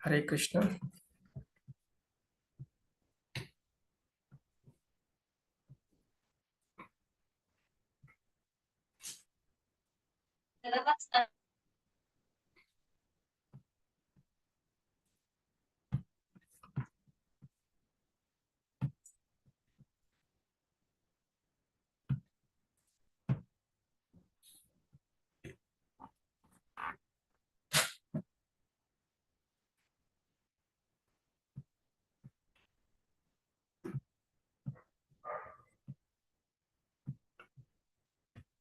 हरे कृष्ण।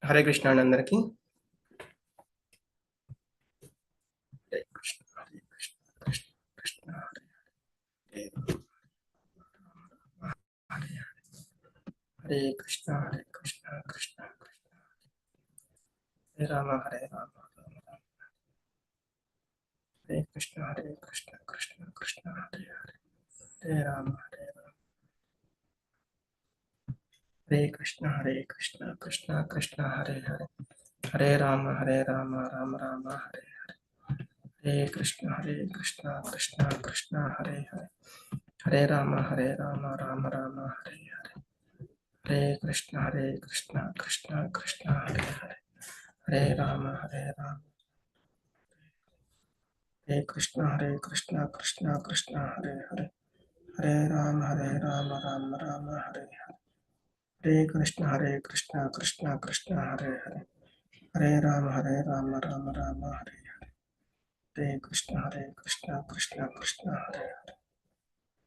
हरे कृष्ण अंदर की हरे कृष्ण हरे कृष्ण कृष्ण कृष्ण हरे हरे हरे कृष्ण हरे कृष्ण कृष्ण कृष्ण हरे राम हरे राम राम राम हरे कृष्ण कृष्ण कृष्ण हरे हरे हरे राम हरे कृष्ण कृष्ण कृष्ण हरे हरे हरे राम राम राम हरे हरे कृष्ण कृष्ण कृष्ण हरे हरे हरे राम राम राम हरे हरे हरे कृष्ण कृष्ण कृष्ण हरे हरे हरे राम हरे कृष्ण कृष्ण कृष्ण हरे हरे हरे राम राम राम हरे हरे हरे कृष्ण कृष्ण कृष्ण हरे हरे हरे राम राम राम हरे हरे कृष्ण कृष्ण कृष्ण हरे हरे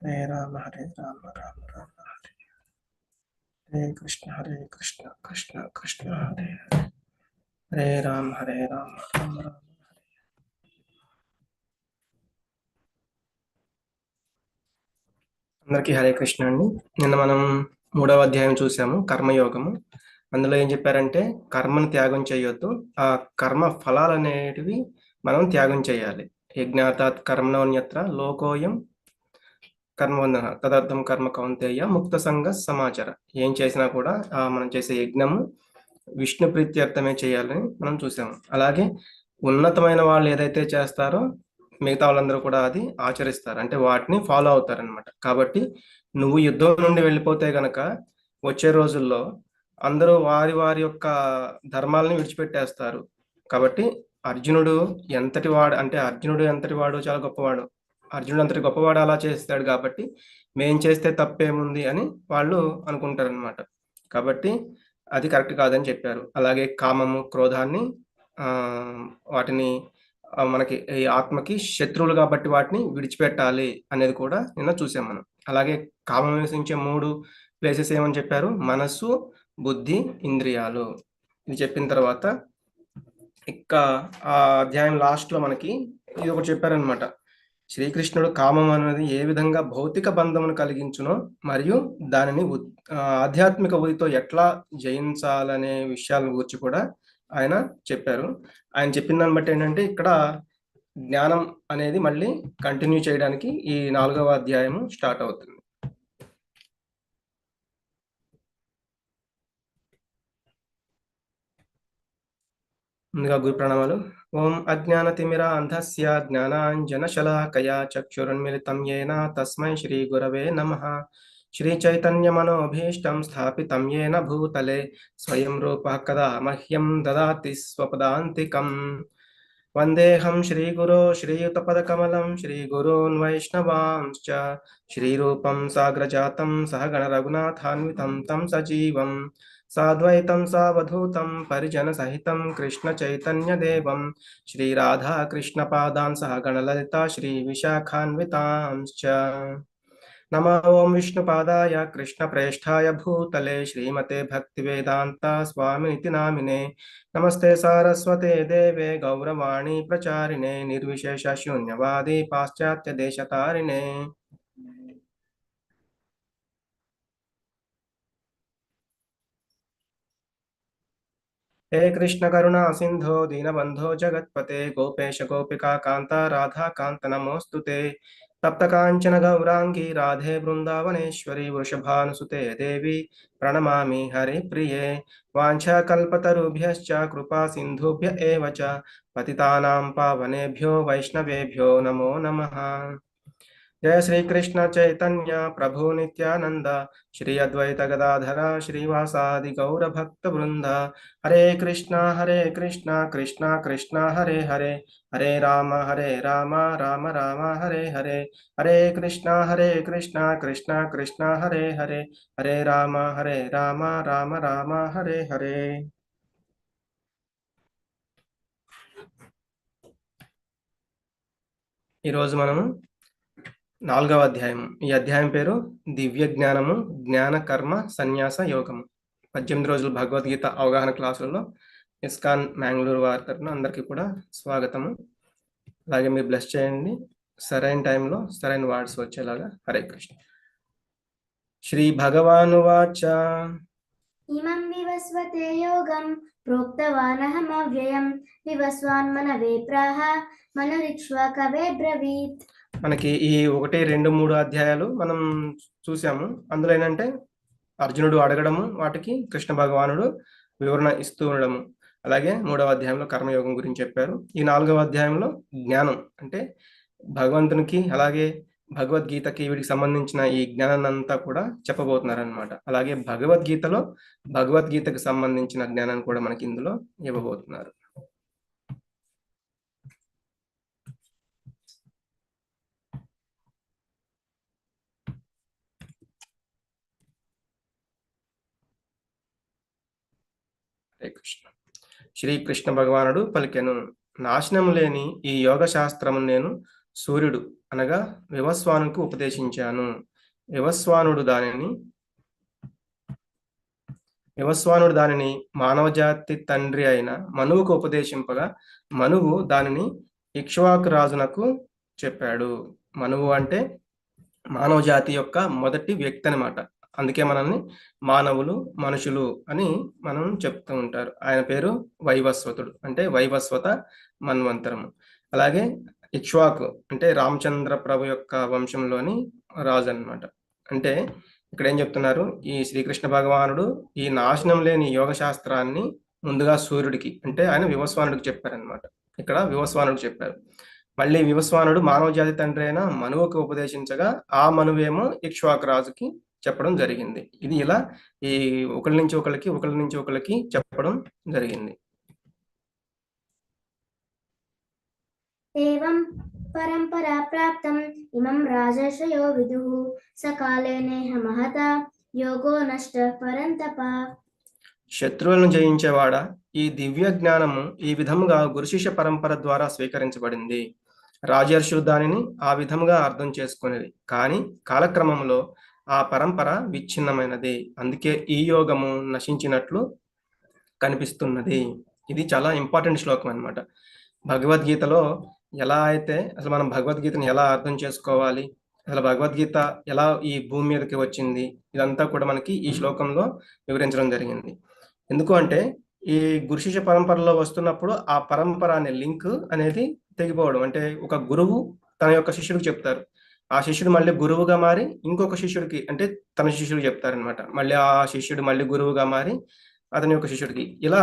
हरे राम राम राम हरे हरे कृष्ण कृष्ण कृष्ण हरे हरे हरे राम राम राम। అందరికీ హరే కృష్ణ అండి. నిన్న మనం 3వ అధ్యాయం చూసాము, కర్మయోగము. అందులో ఏం చెప్పారంటే కర్మను త్యాగం చేయొద్దు, ఆ కర్మ ఫలాలనేటివి మనం త్యాగం చేయాలి. యజ్ఞాతాత్ కర్మణోన్యత్ర లోకోయం కర్మబంధన తదర్థం కర్మ కౌంతేయ ముక్త సంగ సమాచార. ఏం చేసినా కూడా మనం చేసే యజ్ఞము విష్ణు ప్రీత్యర్థమే చేయాలని మనం చూసాము. అలాగే ఉన్నతమైన వాళ్ళు ఏదైతే చేస్తారో మిగతా వాళ్ళందరూ కూడా అది ఆచరిస్తారు, అంటే వాటిని ఫాలో అవుతారనమాట. కాబట్టి నువ్వు యుద్ధం నుండి వెళ్ళిపోతే గనక వచ్చే రోజుల్లో అందరూ వారి వారి యొక్క ధర్మాలని విడిచిపెట్టేస్తారు. కాబట్టి అర్జునుడు అర్జునుడు ఎంతటి వాడు, చాలా గొప్పవాడు. అర్జునుడు అంతటి గొప్పవాడు అలా చేస్తాడు కాబట్టి మేం చేస్తే తప్పేముంది అని వాళ్ళు అనుకుంటారనమాట. కాబట్టి అది కరెక్ట్ కాదని చెప్పారు. అలాగే కామము, క్రోధాన్ని వాటిని మనకి ఈ ఆత్మకి శత్రువులు కాబట్టి వాటిని విడిచిపెట్టాలి అనేది కూడా నిన్న చూసాం మనం. అలాగే కామం నివసించే 3 ప్లేసెస్ ఏమని చెప్పారు? మనస్సు, బుద్ధి, ఇంద్రియాలు. ఇది చెప్పిన తర్వాత ఇంకా ఆ అధ్యాయం లాస్ట్‌లో మనకి ఇది ఒకటి చెప్పారనమాట. శ్రీకృష్ణుడు కామం అనేది ఏ విధంగా భౌతిక బంధమును కలిగించునో మరియు దానిని ఆధ్యాత్మిక ఉదితో ఎట్లా జయించాలనే విషయాల గురించి కూడా ఆయన చెప్పారు. ఆయన చెప్పిన దాన్ని బట్టి ఏంటంటే ఇక్కడ జ్ఞానం అనేది మళ్ళీ కంటిన్యూ చేయడానికి ఈ 4వ అధ్యాయము స్టార్ట్ అవుతుంది. ముందుగా గురు ప్రణామాలు. ఓం అజ్ఞానతిమిర అంధస్య జ్ఞానాంజనశలాకయా చక్షురున్మిలితం యేన తస్మై శ్రీ గురవే నమః. శ్రీ చైతన్య మనోభీష్టం స్థాపితం యేన భూతలే స్వయం రూపః కదా మహ్యం దదాతి స్వపదాంతికం. వందేహం శ్రీగురో శ్రీయుతపదకమలం శ్రీగురూన్ వైష్ణవాంశ్చ శ్రీరూపం సాగ్రజాతం సహగణ రఘునాథాన్వితం తం సజీవం సాద్వైతం సావధూతం పరిజన సహితం కృష్ణ చైతన్య దేవం శ్రీ రాధా కృష్ణ పాదాన్ సహ గణలలిత శ్రీ విశాఖాన్వితాంశ్చ. నమో ఓం విష్ణుపాదాయ కృష్ణ ప్రేష్ఠాయ భూతలే శ్రీమతే భక్తివేదాంత స్వామినితి నామినే. నమస్తే సారస్వతే దేవే గౌరవాణి ప్రచారిణే నిర్విశేష శూన్యవాది పాశ్చాత్య దేశతారిణే. हे कृष्ण करुणा सिंधो दीनबंधो जगत्पते गोपेश गोपिका कांता राधा कांत नमोस्तुते. तप्त कांचन गौरांगी राधे वृंदावनेश्वरी वृषभानुसुते देवी प्रणमामि हरिप्रिये वाञ्छाकल्पतरुभ्यश्च कृपा सिन्धुभ्य एव च पतितानां पावनेभ्यो वैष्णवेभ्यो नमो नमः। जय श्री कृष्ण चैतन्य प्रभु नित्यानंद श्री अद्वैत गदाधर श्रीवासादि गौर भक्त वृंद हरे कृष्णा कृष्णा कृष्णा हरे हरे हरे राम राम राम हरे हरे हरे कृष्णा कृष्णा कृष्णा हरे हरे हरे राम राम राम हरे हरे। ఈ రోజు మనము 4వ అధ్యాయం. ఈ అధ్యాయం పేరు దివ్య జ్ఞానము జ్ఞాన కర్మ సన్యాస యోగము. 18 రోజుల భగవద్గీత అవగాహన క్లాసులలో ఇస్కాన్ మ్యాంగ్లూరు వారి తరపున అందరికీ కూడా స్వాగతము. అలాగే మీరు బ్లెస్ చేయండి, సరైన టైంలో సరైన వర్డ్స్ వచ్చేలాగా. హరే కృష్ణ. శ్రీ భగవాను వాచ ఇమం వివస్వతే యోగం ప్రోక్తవానహమవ్యయం వివస్వాన్మనవే ప్రాహ మనురిక్ష్వాకవే బ్రవీత్. మనకి ఈ 1, 2, 3 అధ్యాయాలు మనం చూసాము. అందులో ఏంటంటే అర్జునుడు అడగడము, వాటికి కృష్ణ భగవానుడు వివరణ ఇస్తూ ఉండడము. అలాగే 3వ అధ్యాయంలో కర్మయోగం గురించి చెప్పారు. ఈ 4వ అధ్యాయంలో జ్ఞానం అంటే భగవంతునికి అలాగే భగవద్గీతకి వీటికి సంబంధించిన ఈ జ్ఞానాన్ని అంతా కూడా చెప్పబోతున్నారు అనమాట. అలాగే భగవద్గీతలో భగవద్గీతకు సంబంధించిన జ్ఞానాన్ని కూడా మనకి ఇందులో ఇవ్వబోతున్నారు. హరే కృష్ణ. శ్రీకృష్ణ భగవానుడు పలికెను, నాశనం లేని ఈ యోగ శాస్త్రము నేను సూర్యుడు అనగా వివస్వానుకు ఉపదేశించాను. వివస్వానుడు దానిని మానవజాతి తండ్రి అయిన మనువుకు ఉపదేశింపగా మనువు దానిని ఇక్ష్వాకు రాజునకు చెప్పాడు. మనువు అంటే మానవ జాతి యొక్క మొదటి వ్యక్తి అనమాట. అందుకే మనల్ని మానవులు మనుషులు అని మనం చెప్తూ ఉంటారు. ఆయన పేరు వైవస్వతుడు, అంటే వైవస్వత మన్వంతరము. అలాగే ఇక్ష్వాకు అంటే రామచంద్ర ప్రభు యొక్క వంశంలోని రాజు అన్నమాట. అంటే ఇక్కడ ఏం చెప్తున్నారు, ఈ శ్రీకృష్ణ భగవానుడు ఈ నాశనం లేని యోగ శాస్త్రాన్ని ముందుగా సూర్యుడికి అంటే ఆయన వివస్వానుడికి చెప్పారనమాట. ఇక్కడ వివస్వానుడికి చెప్పారు. మళ్ళీ వివస్వానుడు మానవ జాతి తండ్రి అయిన మనువుకు ఉపదేశించగా ఆ మనువేమో ఇక్ష్వాకు రాజుకి చెప్పడం జరిగింది. ఇది ఇలా ఈ ఒకరి నుంచి ఒకరికి చెప్పడం జరిగింది. ఏవం పరంపరా ప్రాప్తం ఇమం రాజర్షయో విదుః సకాలే నేహ మహత యోగో నష్ట పరంతప. శత్రువులను జయించేవాడా, ఈ దివ్య జ్ఞానము ఈ విధముగా గురుశిష్య పరంపర ద్వారా స్వీకరించబడింది. రాజర్షులు దానిని ఆ విధముగా అర్థం చేసుకునేది, కానీ కాలక్రమంలో ఆ పరంపర విచ్ఛిన్నమైనది. అందుకే ఈ యోగము నశించినట్లు కనిపిస్తున్నది. ఇది చాలా ఇంపార్టెంట్ శ్లోకం అన్నమాట. భగవద్గీతలో ఎలా అయితే అసలు మనం భగవద్గీతను ఎలా అర్థం చేసుకోవాలి, అసలు భగవద్గీత ఎలా ఈ భూమి మీదకి వచ్చింది, ఇదంతా కూడా మనకి ఈ శ్లోకంలో వివరించడం జరిగింది. ఎందుకు అంటే ఈ గురుశిష్య పరంపరలో వస్తున్నప్పుడు ఆ పరంపర అనే లింక్ అనేది తెగిపోవడం. అంటే ఒక గురువు తన యొక్క శిష్యుడికి చెప్తారు, ఆ శిష్యుడు మళ్ళీ గురువుగా మారి ఇంకొక శిష్యుడికి అంటే తన శిష్యుడికి చెప్తారనమాట. మళ్ళీ ఆ శిష్యుడు మళ్ళీ గురువుగా మారి అతని యొక్క శిష్యుడికి, ఇలా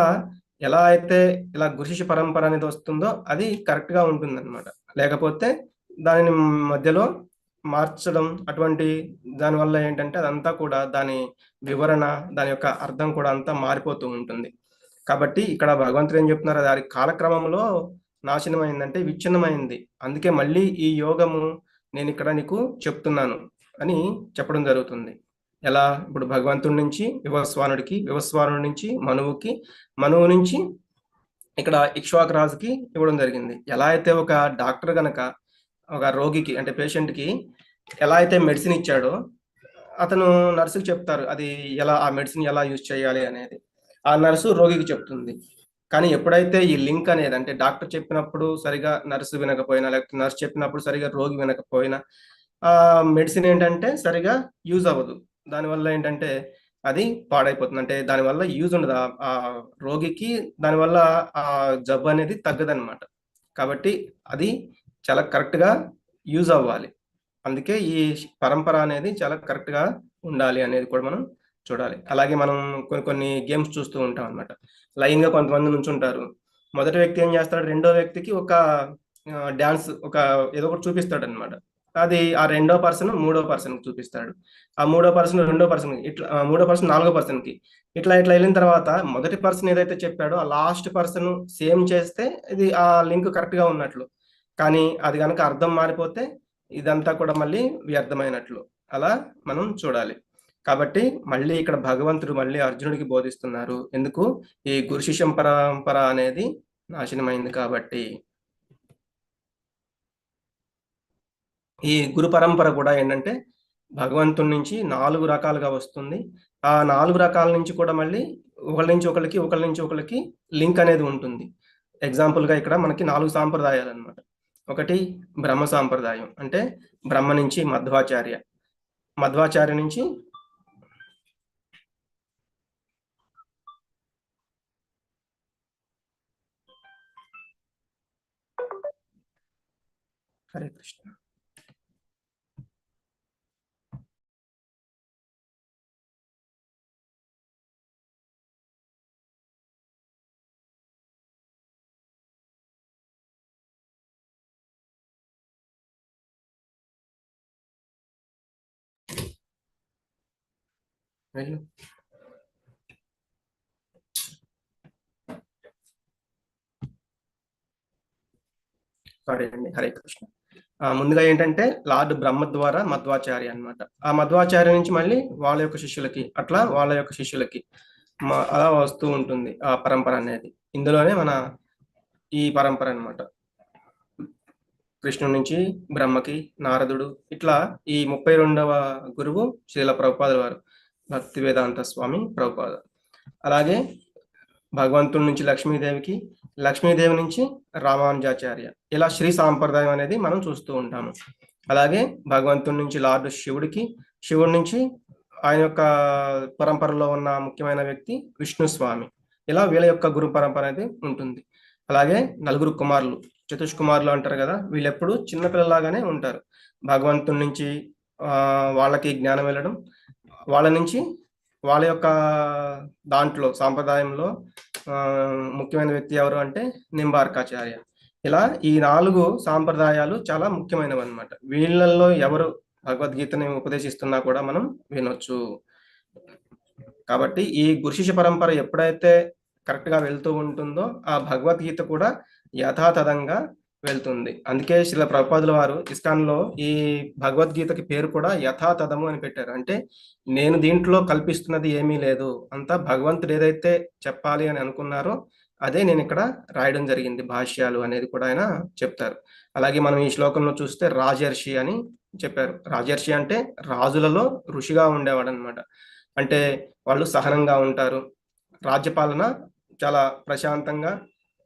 ఎలా అయితే ఇలా గురుశిష్య పరంపర అనేది వస్తుందో అది కరెక్ట్ గా ఉంటుందన్నమాట. లేకపోతే దానిని మధ్యలో మార్చడం అటువంటి దానివల్ల ఏంటంటే అదంతా కూడా దాని వివరణ దాని యొక్క అర్థం కూడా అంతా మారిపోతూ ఉంటుంది. కాబట్టి ఇక్కడ భగవంతుడు ఏం చెప్తున్నారు, దాని కాలక్రమంలో నాశనమైందంటే విచ్ఛిన్నమైంది. అందుకే మళ్ళీ ఈ యోగము నేను ఇక్కడ నీకు చెప్తున్నాను అని చెప్పడం జరుగుతుంది. ఎలా, ఇప్పుడు భగవంతుడి నుంచి వివస్వానుడికి, వివస్వానుడి నుంచి మనువుకి, మనువు నుంచి ఇక్కడ ఇక్ష్వాకు రాజుకి ఇవ్వడం జరిగింది. ఎలా అయితే ఒక డాక్టర్ గనక ఒక రోగికి అంటే పేషెంట్కి ఎలా అయితే మెడిసిన్ ఇచ్చాడో అతను నర్సుకి చెప్తారు అది ఎలా, ఆ మెడిసిన్ ఎలా యూజ్ చేయాలి అనేది ఆ నర్సు రోగికి చెప్తుంది. కానీ ఎప్పుడైతే ఈ లింక్ అనేది అంటే డాక్టర్ చెప్పినప్పుడు సరిగా నర్సు వినకపోయినా, లేకపోతే నర్సు చెప్పినప్పుడు సరిగా రోగి వినకపోయినా ఆ మెడిసిన్ ఏంటంటే సరిగా యూజ్ అవ్వదు. దానివల్ల ఏంటంటే అది పాడైపోతుంది. అంటే దానివల్ల యూజ్ ఉండదు ఆ రోగికి, దానివల్ల ఆ జబ్బు అనేది తగ్గదనమాట. కాబట్టి అది చాలా కరెక్ట్గా యూజ్ అవ్వాలి. అందుకే ఈ పరంపర అనేది చాలా కరెక్ట్గా ఉండాలి అనేది కూడా మనం చూడాలి. అలాగే మనం కొన్ని కొన్ని గేమ్స్ చూస్తూ ఉంటాం అనమాట. లైన్గా కొంతమంది నుంచుంటారు. మొదటి వ్యక్తి ఏం చేస్తాడు, రెండో వ్యక్తికి ఒక డ్యాన్స్ ఒక ఏదో ఒకటి చూపిస్తాడు అనమాట. అది ఆ రెండో పర్సన్ మూడో పర్సన్కి చూపిస్తాడు, ఆ మూడో పర్సన్ రెండో పర్సన్కి, ఇట్లా మూడో పర్సన్ నాలుగో పర్సన్కి, ఇట్లా ఇట్లా వెళ్ళిన తర్వాత మొదటి పర్సన్ ఏదైతే చెప్పాడో ఆ లాస్ట్ పర్సన్ సేమ్ చేస్తే ఇది ఆ లింక్ కరెక్ట్గా ఉన్నట్లు. కానీ అది కనుక అర్థం మారిపోతే ఇదంతా కూడా మళ్ళీ వ్యర్థమైనట్లు. అలా మనం చూడాలి. కాబట్టి మళ్ళీ ఇక్కడ భగవంతుడు మళ్ళీ అర్జునుడికి బోధిస్తున్నారు. ఎందుకు? ఈ గురు శిష్యం పరంపర అనేది నాశనమైంది కాబట్టి. ఈ గురు పరంపర కూడా ఏంటంటే భగవంతుడి నుంచి 4 రకాలుగా వస్తుంది. ఆ 4 రకాల నుంచి కూడా మళ్ళీ ఒకళ్ళ నుంచి ఒకళ్ళకి, ఒకళ్ళ నుంచి ఒకళ్ళకి లింక్ అనేది ఉంటుంది. ఎగ్జాంపుల్‌గా ఇక్కడ మనకి 4 సాంప్రదాయాలనమాట. ఒకటి బ్రహ్మ సాంప్రదాయం. అంటే బ్రహ్మ నుంచి మధ్వాచార్య, మధ్వాచార్య నుంచి హరే కృష్ణ. వెళ్ళు. సారీ అండి. హరే కృష్ణ. ముందుగా ఏంటంటే లార్డ్ బ్రహ్మ ద్వారా మధ్వాచార్య అన్నమాట. ఆ మధ్వాచార్య నుంచి మళ్ళీ వాళ్ళ యొక్క శిష్యులకి, అట్లా వాళ్ళ యొక్క శిష్యులకి అలా వస్తూ ఉంటుంది ఆ పరంపర అనేది. ఇందులోనే మన ఈ పరంపర అన్నమాట. కృష్ణుడి నుంచి బ్రహ్మకి, నారదుడు, ఇట్లా ఈ 32వ గురువు శ్రీల ప్రభుపాదుల వారు, భక్తి వేదాంత స్వామి ప్రభుపాద. అలాగే భగవంతుడి నుంచి లక్ష్మీదేవికి, లక్ష్మీదేవి నుంచి రామానుజాచార్య, ఇలా శ్రీ సాంప్రదాయం అనేది మనం చూస్తూ ఉంటాము. అలాగే భగవంతుడి నుంచి లార్డు శివుడికి, శివుడి నుంచి ఆయన యొక్క పరంపరలో ఉన్న ముఖ్యమైన వ్యక్తి విష్ణు స్వామి. ఇలా వీళ్ళ యొక్క గురు పరంపర అనేది ఉంటుంది. అలాగే నలుగురు కుమారులు, చతుష్కుమారులు అంటారు కదా, వీళ్ళు ఎప్పుడు చిన్నపిల్లలాగానే ఉంటారు. భగవంతుడి నుంచి వాళ్ళకి జ్ఞానం వెళ్ళడం, వాళ్ళ నుంచి వాళ్ళ యొక్క దాంట్లో సాంప్రదాయంలో ముఖ్యమైన వ్యక్తి ఎవరు అంటే నింబార్కాచార్య. ఇలా ఈ 4 సాంప్రదాయాలు చాలా ముఖ్యమైనవి అన్నమాట. వీళ్ళల్లో ఎవరు భగవద్గీతని ఉపదేశిస్తున్నా కూడా మనం వినొచ్చు. కాబట్టి ఈ గురు శిష్య పరంపర ఎప్పుడైతే కరెక్ట్‌గా వెళ్తూ ఉంటుందో, ఆ భగవద్గీత కూడా యథాతథంగా వెళ్తుంది. అందుకే శ్రీల ప్రభుపాదుల వారు ఇస్కాన్‌లో ఈ భగవద్గీతకి పేరు కూడా యథాతథము అని పెట్టారు. అంటే నేను దీంట్లో కల్పిస్తున్నది ఏమీ లేదు. అంతా భగవంతుడు ఏదైతే చెప్పాలి అని అనుకున్నారో అదే నేనిక్కడ రాయడం జరిగింది. భాష్యాలు అనేది కూడా ఆయన చెప్తారు. అలాగే మనం ఈ శ్లోకంలో చూస్తే రాజర్షి అని చెప్పారు. రాజర్షి అంటే రాజులలో ఋషిగా ఉండేవాడనమాట. అంటే వాళ్ళు సహనంగా ఉంటారు. రాజ్యపాలన చాలా ప్రశాంతంగా,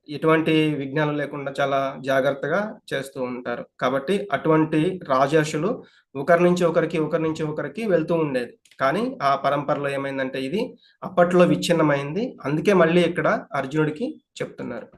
ఎటువంటి విఘ్నాలు లేకుండా చాలా జాగ్రత్తగా చేస్తూ ఉంటారు. కాబట్టి అటువంటి రాజర్షులు ఒకరి నుంచి ఒకరికి, ఒకరి నుంచి ఒకరికి వెళ్తూ ఉండేది. కానీ ఆ పరంపరలో ఏమైందంటే ఇది అప్పట్లో విచ్ఛిన్నమైంది. అందుకే మళ్ళీ ఇక్కడ అర్జునుడికి చెప్తున్నారు.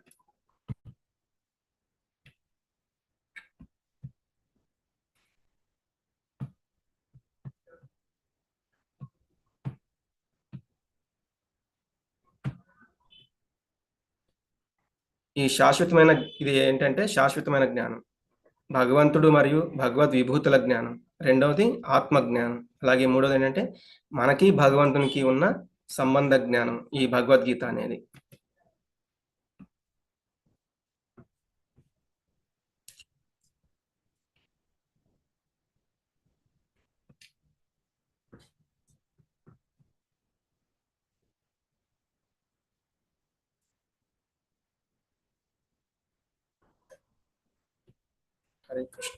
ఈ శాశ్వతమైన ఇది ఏంటంటే శాశ్వతమైన జ్ఞానం. భగవంతుడు మరియు భగవద్ విభూతుల జ్ఞానం. రెండవది ఆత్మ జ్ఞానం. అలాగే మూడోది ఏంటంటే మనకి భగవంతునికి ఉన్న సంబంధ జ్ఞానం ఈ భగవద్గీత అనేది. హరే కృష్ణ.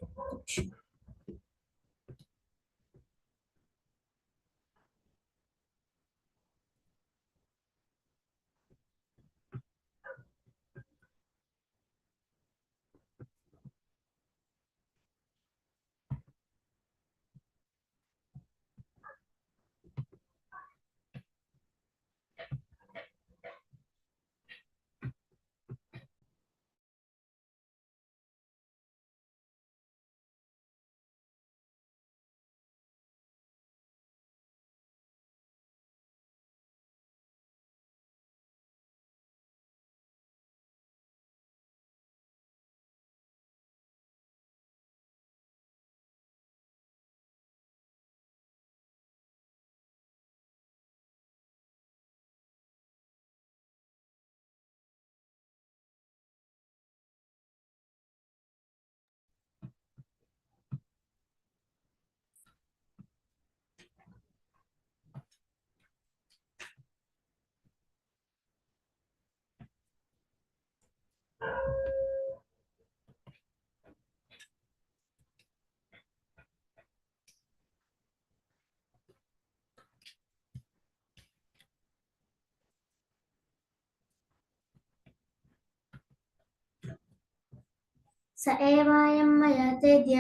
స ఏవాయం మయా తేద్య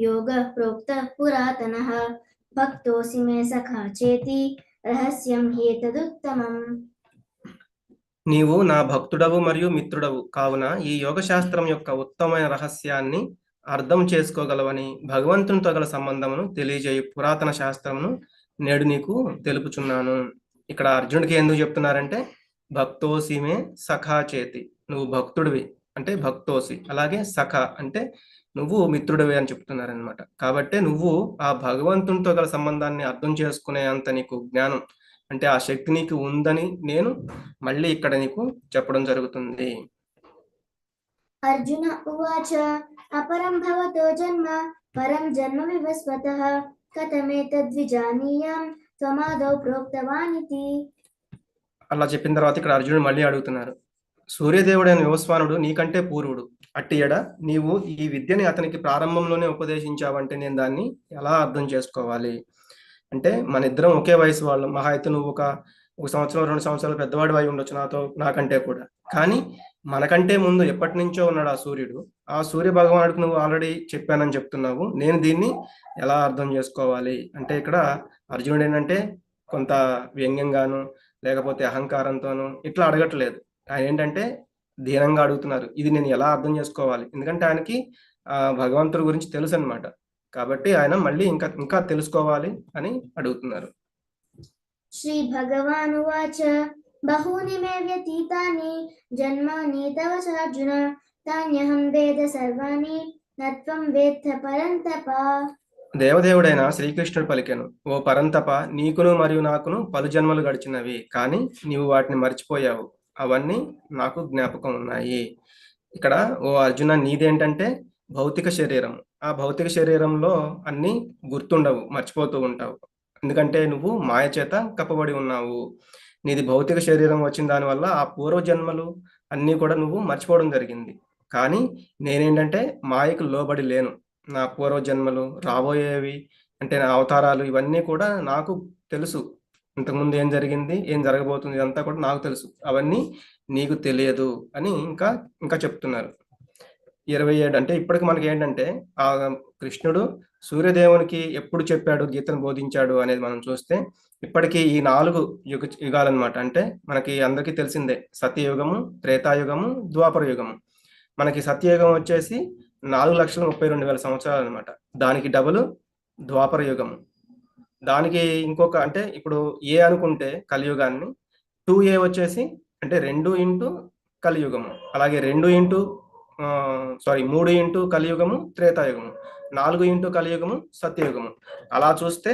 యోగః ప్రోక్తః పురాతనః భక్తోసి మే సఖా చేతి రహస్యం హేతదుత్తమం. నీవు నా భక్తుడవు మరియు మిత్రుడవు కావున ఈ యోగ శాస్త్రం యొక్క ఉత్తమమైన రహస్యాన్ని అర్థం చేసుకోగలవని భగవంతునితో గల సంబంధమును తెలియజేయు పురాతన శాస్త్రమును నేడు నీకు తెలుపుచున్నాను. ఇక్కడ అర్జునుడికి ఎందుకు చెప్తున్నారంటే భక్తోసిమే సఖా చేతి, నువ్వు భక్తుడివి అంటే భక్తోసి, అలాగే సఖ అంటే నువ్వు మిత్రుడివి అని చెప్తున్నారనమాట. కాబట్టి నువ్వు ఆ భగవంతునితో గల సంబంధాన్ని అర్థం చేసుకునే అంత నీకు జ్ఞానం అంటే ఆ శక్తి నీకు ఉందని నేను మళ్ళీ ఇక్కడ నీకు చెప్పడం జరుగుతుంది. అర్జున ఉవాచ అపరం భవతో జన్మ పరం జన్మ వివస్వతః కథమేతద్విజానీయాం త్వమాదౌ ప్రోక్తవానితి. అలా చెప్పిన తర్వాత ఇక్కడ అర్జునుడు మళ్ళీ అడుగుతున్నారు, సూర్యదేవుడైన వివస్వానుడు నీకంటే పూర్వుడు, అట్టి ఎడ నీవు ఈ విద్యని అతనికి ప్రారంభంలోనే ఉపదేశించావంటే నేను దాన్ని ఎలా అర్థం చేసుకోవాలి? అంటే మన ఇద్దరం ఒకే వయసు వాళ్ళం, మహా అయితే నువ్వు ఒక సంవత్సరం 2 సంవత్సరాలు పెద్దవాడు అయి ఉండొచ్చు నాకంటే కూడా, కానీ మనకంటే ముందు ఎప్పటి నుంచో ఉన్నాడు ఆ సూర్యుడు. ఆ సూర్య భగవానుడికి నువ్వు ఆల్రెడీ చెప్పానని చెప్తున్నావు, నేను దీన్ని ఎలా అర్థం చేసుకోవాలి అంటే ఇక్కడ అర్జునుడు ఏంటంటే కొంత వ్యంగ్యంగాను లేకపోతే అహంకారంతోనూ ఇట్లా అడగట్లేదు. ఆయన ఏంటంటే దీనంగా అడుగుతున్నారు, ఇది నేను ఎలా అర్థం చేసుకోవాలి, ఎందుకంటే ఆయనకి భగవంతుడి గురించి తెలుసు అనమాట. కాబట్టి ఆయన మళ్ళీ ఇంకా ఇంకా తెలుసుకోవాలి అని అడుగుతున్నారు. శ్రీ భగవానువాచ బహూని మే వ్యతీతాని జన్మాని తవ చార్జున తాన్యహం వేద సర్వాణి నత్వం వేత్త పరంతప. దేవదేవుడైన శ్రీకృష్ణుడు పలికెను, ఓ పరంతప, నీకును మరియు నాకును పలు జన్మలు గడిచినవి, కానీ నీవు వాటిని మర్చిపోయావు, అవన్నీ నాకు జ్ఞాపకం ఉన్నాయి. ఇక్కడ ఓ అర్జున, నీదేంటంటే భౌతిక శరీరం. ఆ భౌతిక శరీరంలో అన్ని గుర్తుండవు, మర్చిపోతూ ఉంటావు, ఎందుకంటే నువ్వు మాయ చేత కప్పబడి ఉన్నావు. నీది భౌతిక శరీరం వచ్చిన దానివల్ల ఆ పూర్వ జన్మలు అన్నీ కూడా నువ్వు మర్చిపోవడం జరిగింది. కానీ నేనేంటంటే మాయకు లోబడి లేను. నా పూర్వ జన్మలు, రాబోయేవి అంటే నా అవతారాలు, ఇవన్నీ కూడా నాకు తెలుసు. ఇంతకుముందు ఏం జరిగింది, ఏం జరగబోతుంది, ఇదంతా కూడా నాకు తెలుసు, అవన్నీ నీకు తెలియదు అని ఇంకా ఇంకా చెప్తున్నారు. 27 అంటే ఇప్పటికి మనకి ఏంటంటే ఆ కృష్ణుడు సూర్యదేవునికి ఎప్పుడు చెప్పాడు, గీతను బోధించాడు అనేది మనం చూస్తే ఇప్పటికీ ఈ 4 యుగాలన్నమాట. అంటే మనకి అందరికీ తెలిసిందే, సత్యయుగము, త్రేతాయుగము, ద్వాపర యుగము. మనకి సత్యయుగం వచ్చేసి 4,32,000 సంవత్సరాలు అనమాట. దానికి డబుల్ ద్వాపర యుగము. దానికి ఇంకొక అంటే ఇప్పుడు ఏ అనుకుంటే కలియుగాన్ని 2A వచ్చేసి అంటే 2 ఇంటూ కలియుగము, అలాగే 3 ఇంటూ కలియుగము త్రేతాయుగము, 4 ఇంటూ కలియుగము సత్యయుగము. అలా చూస్తే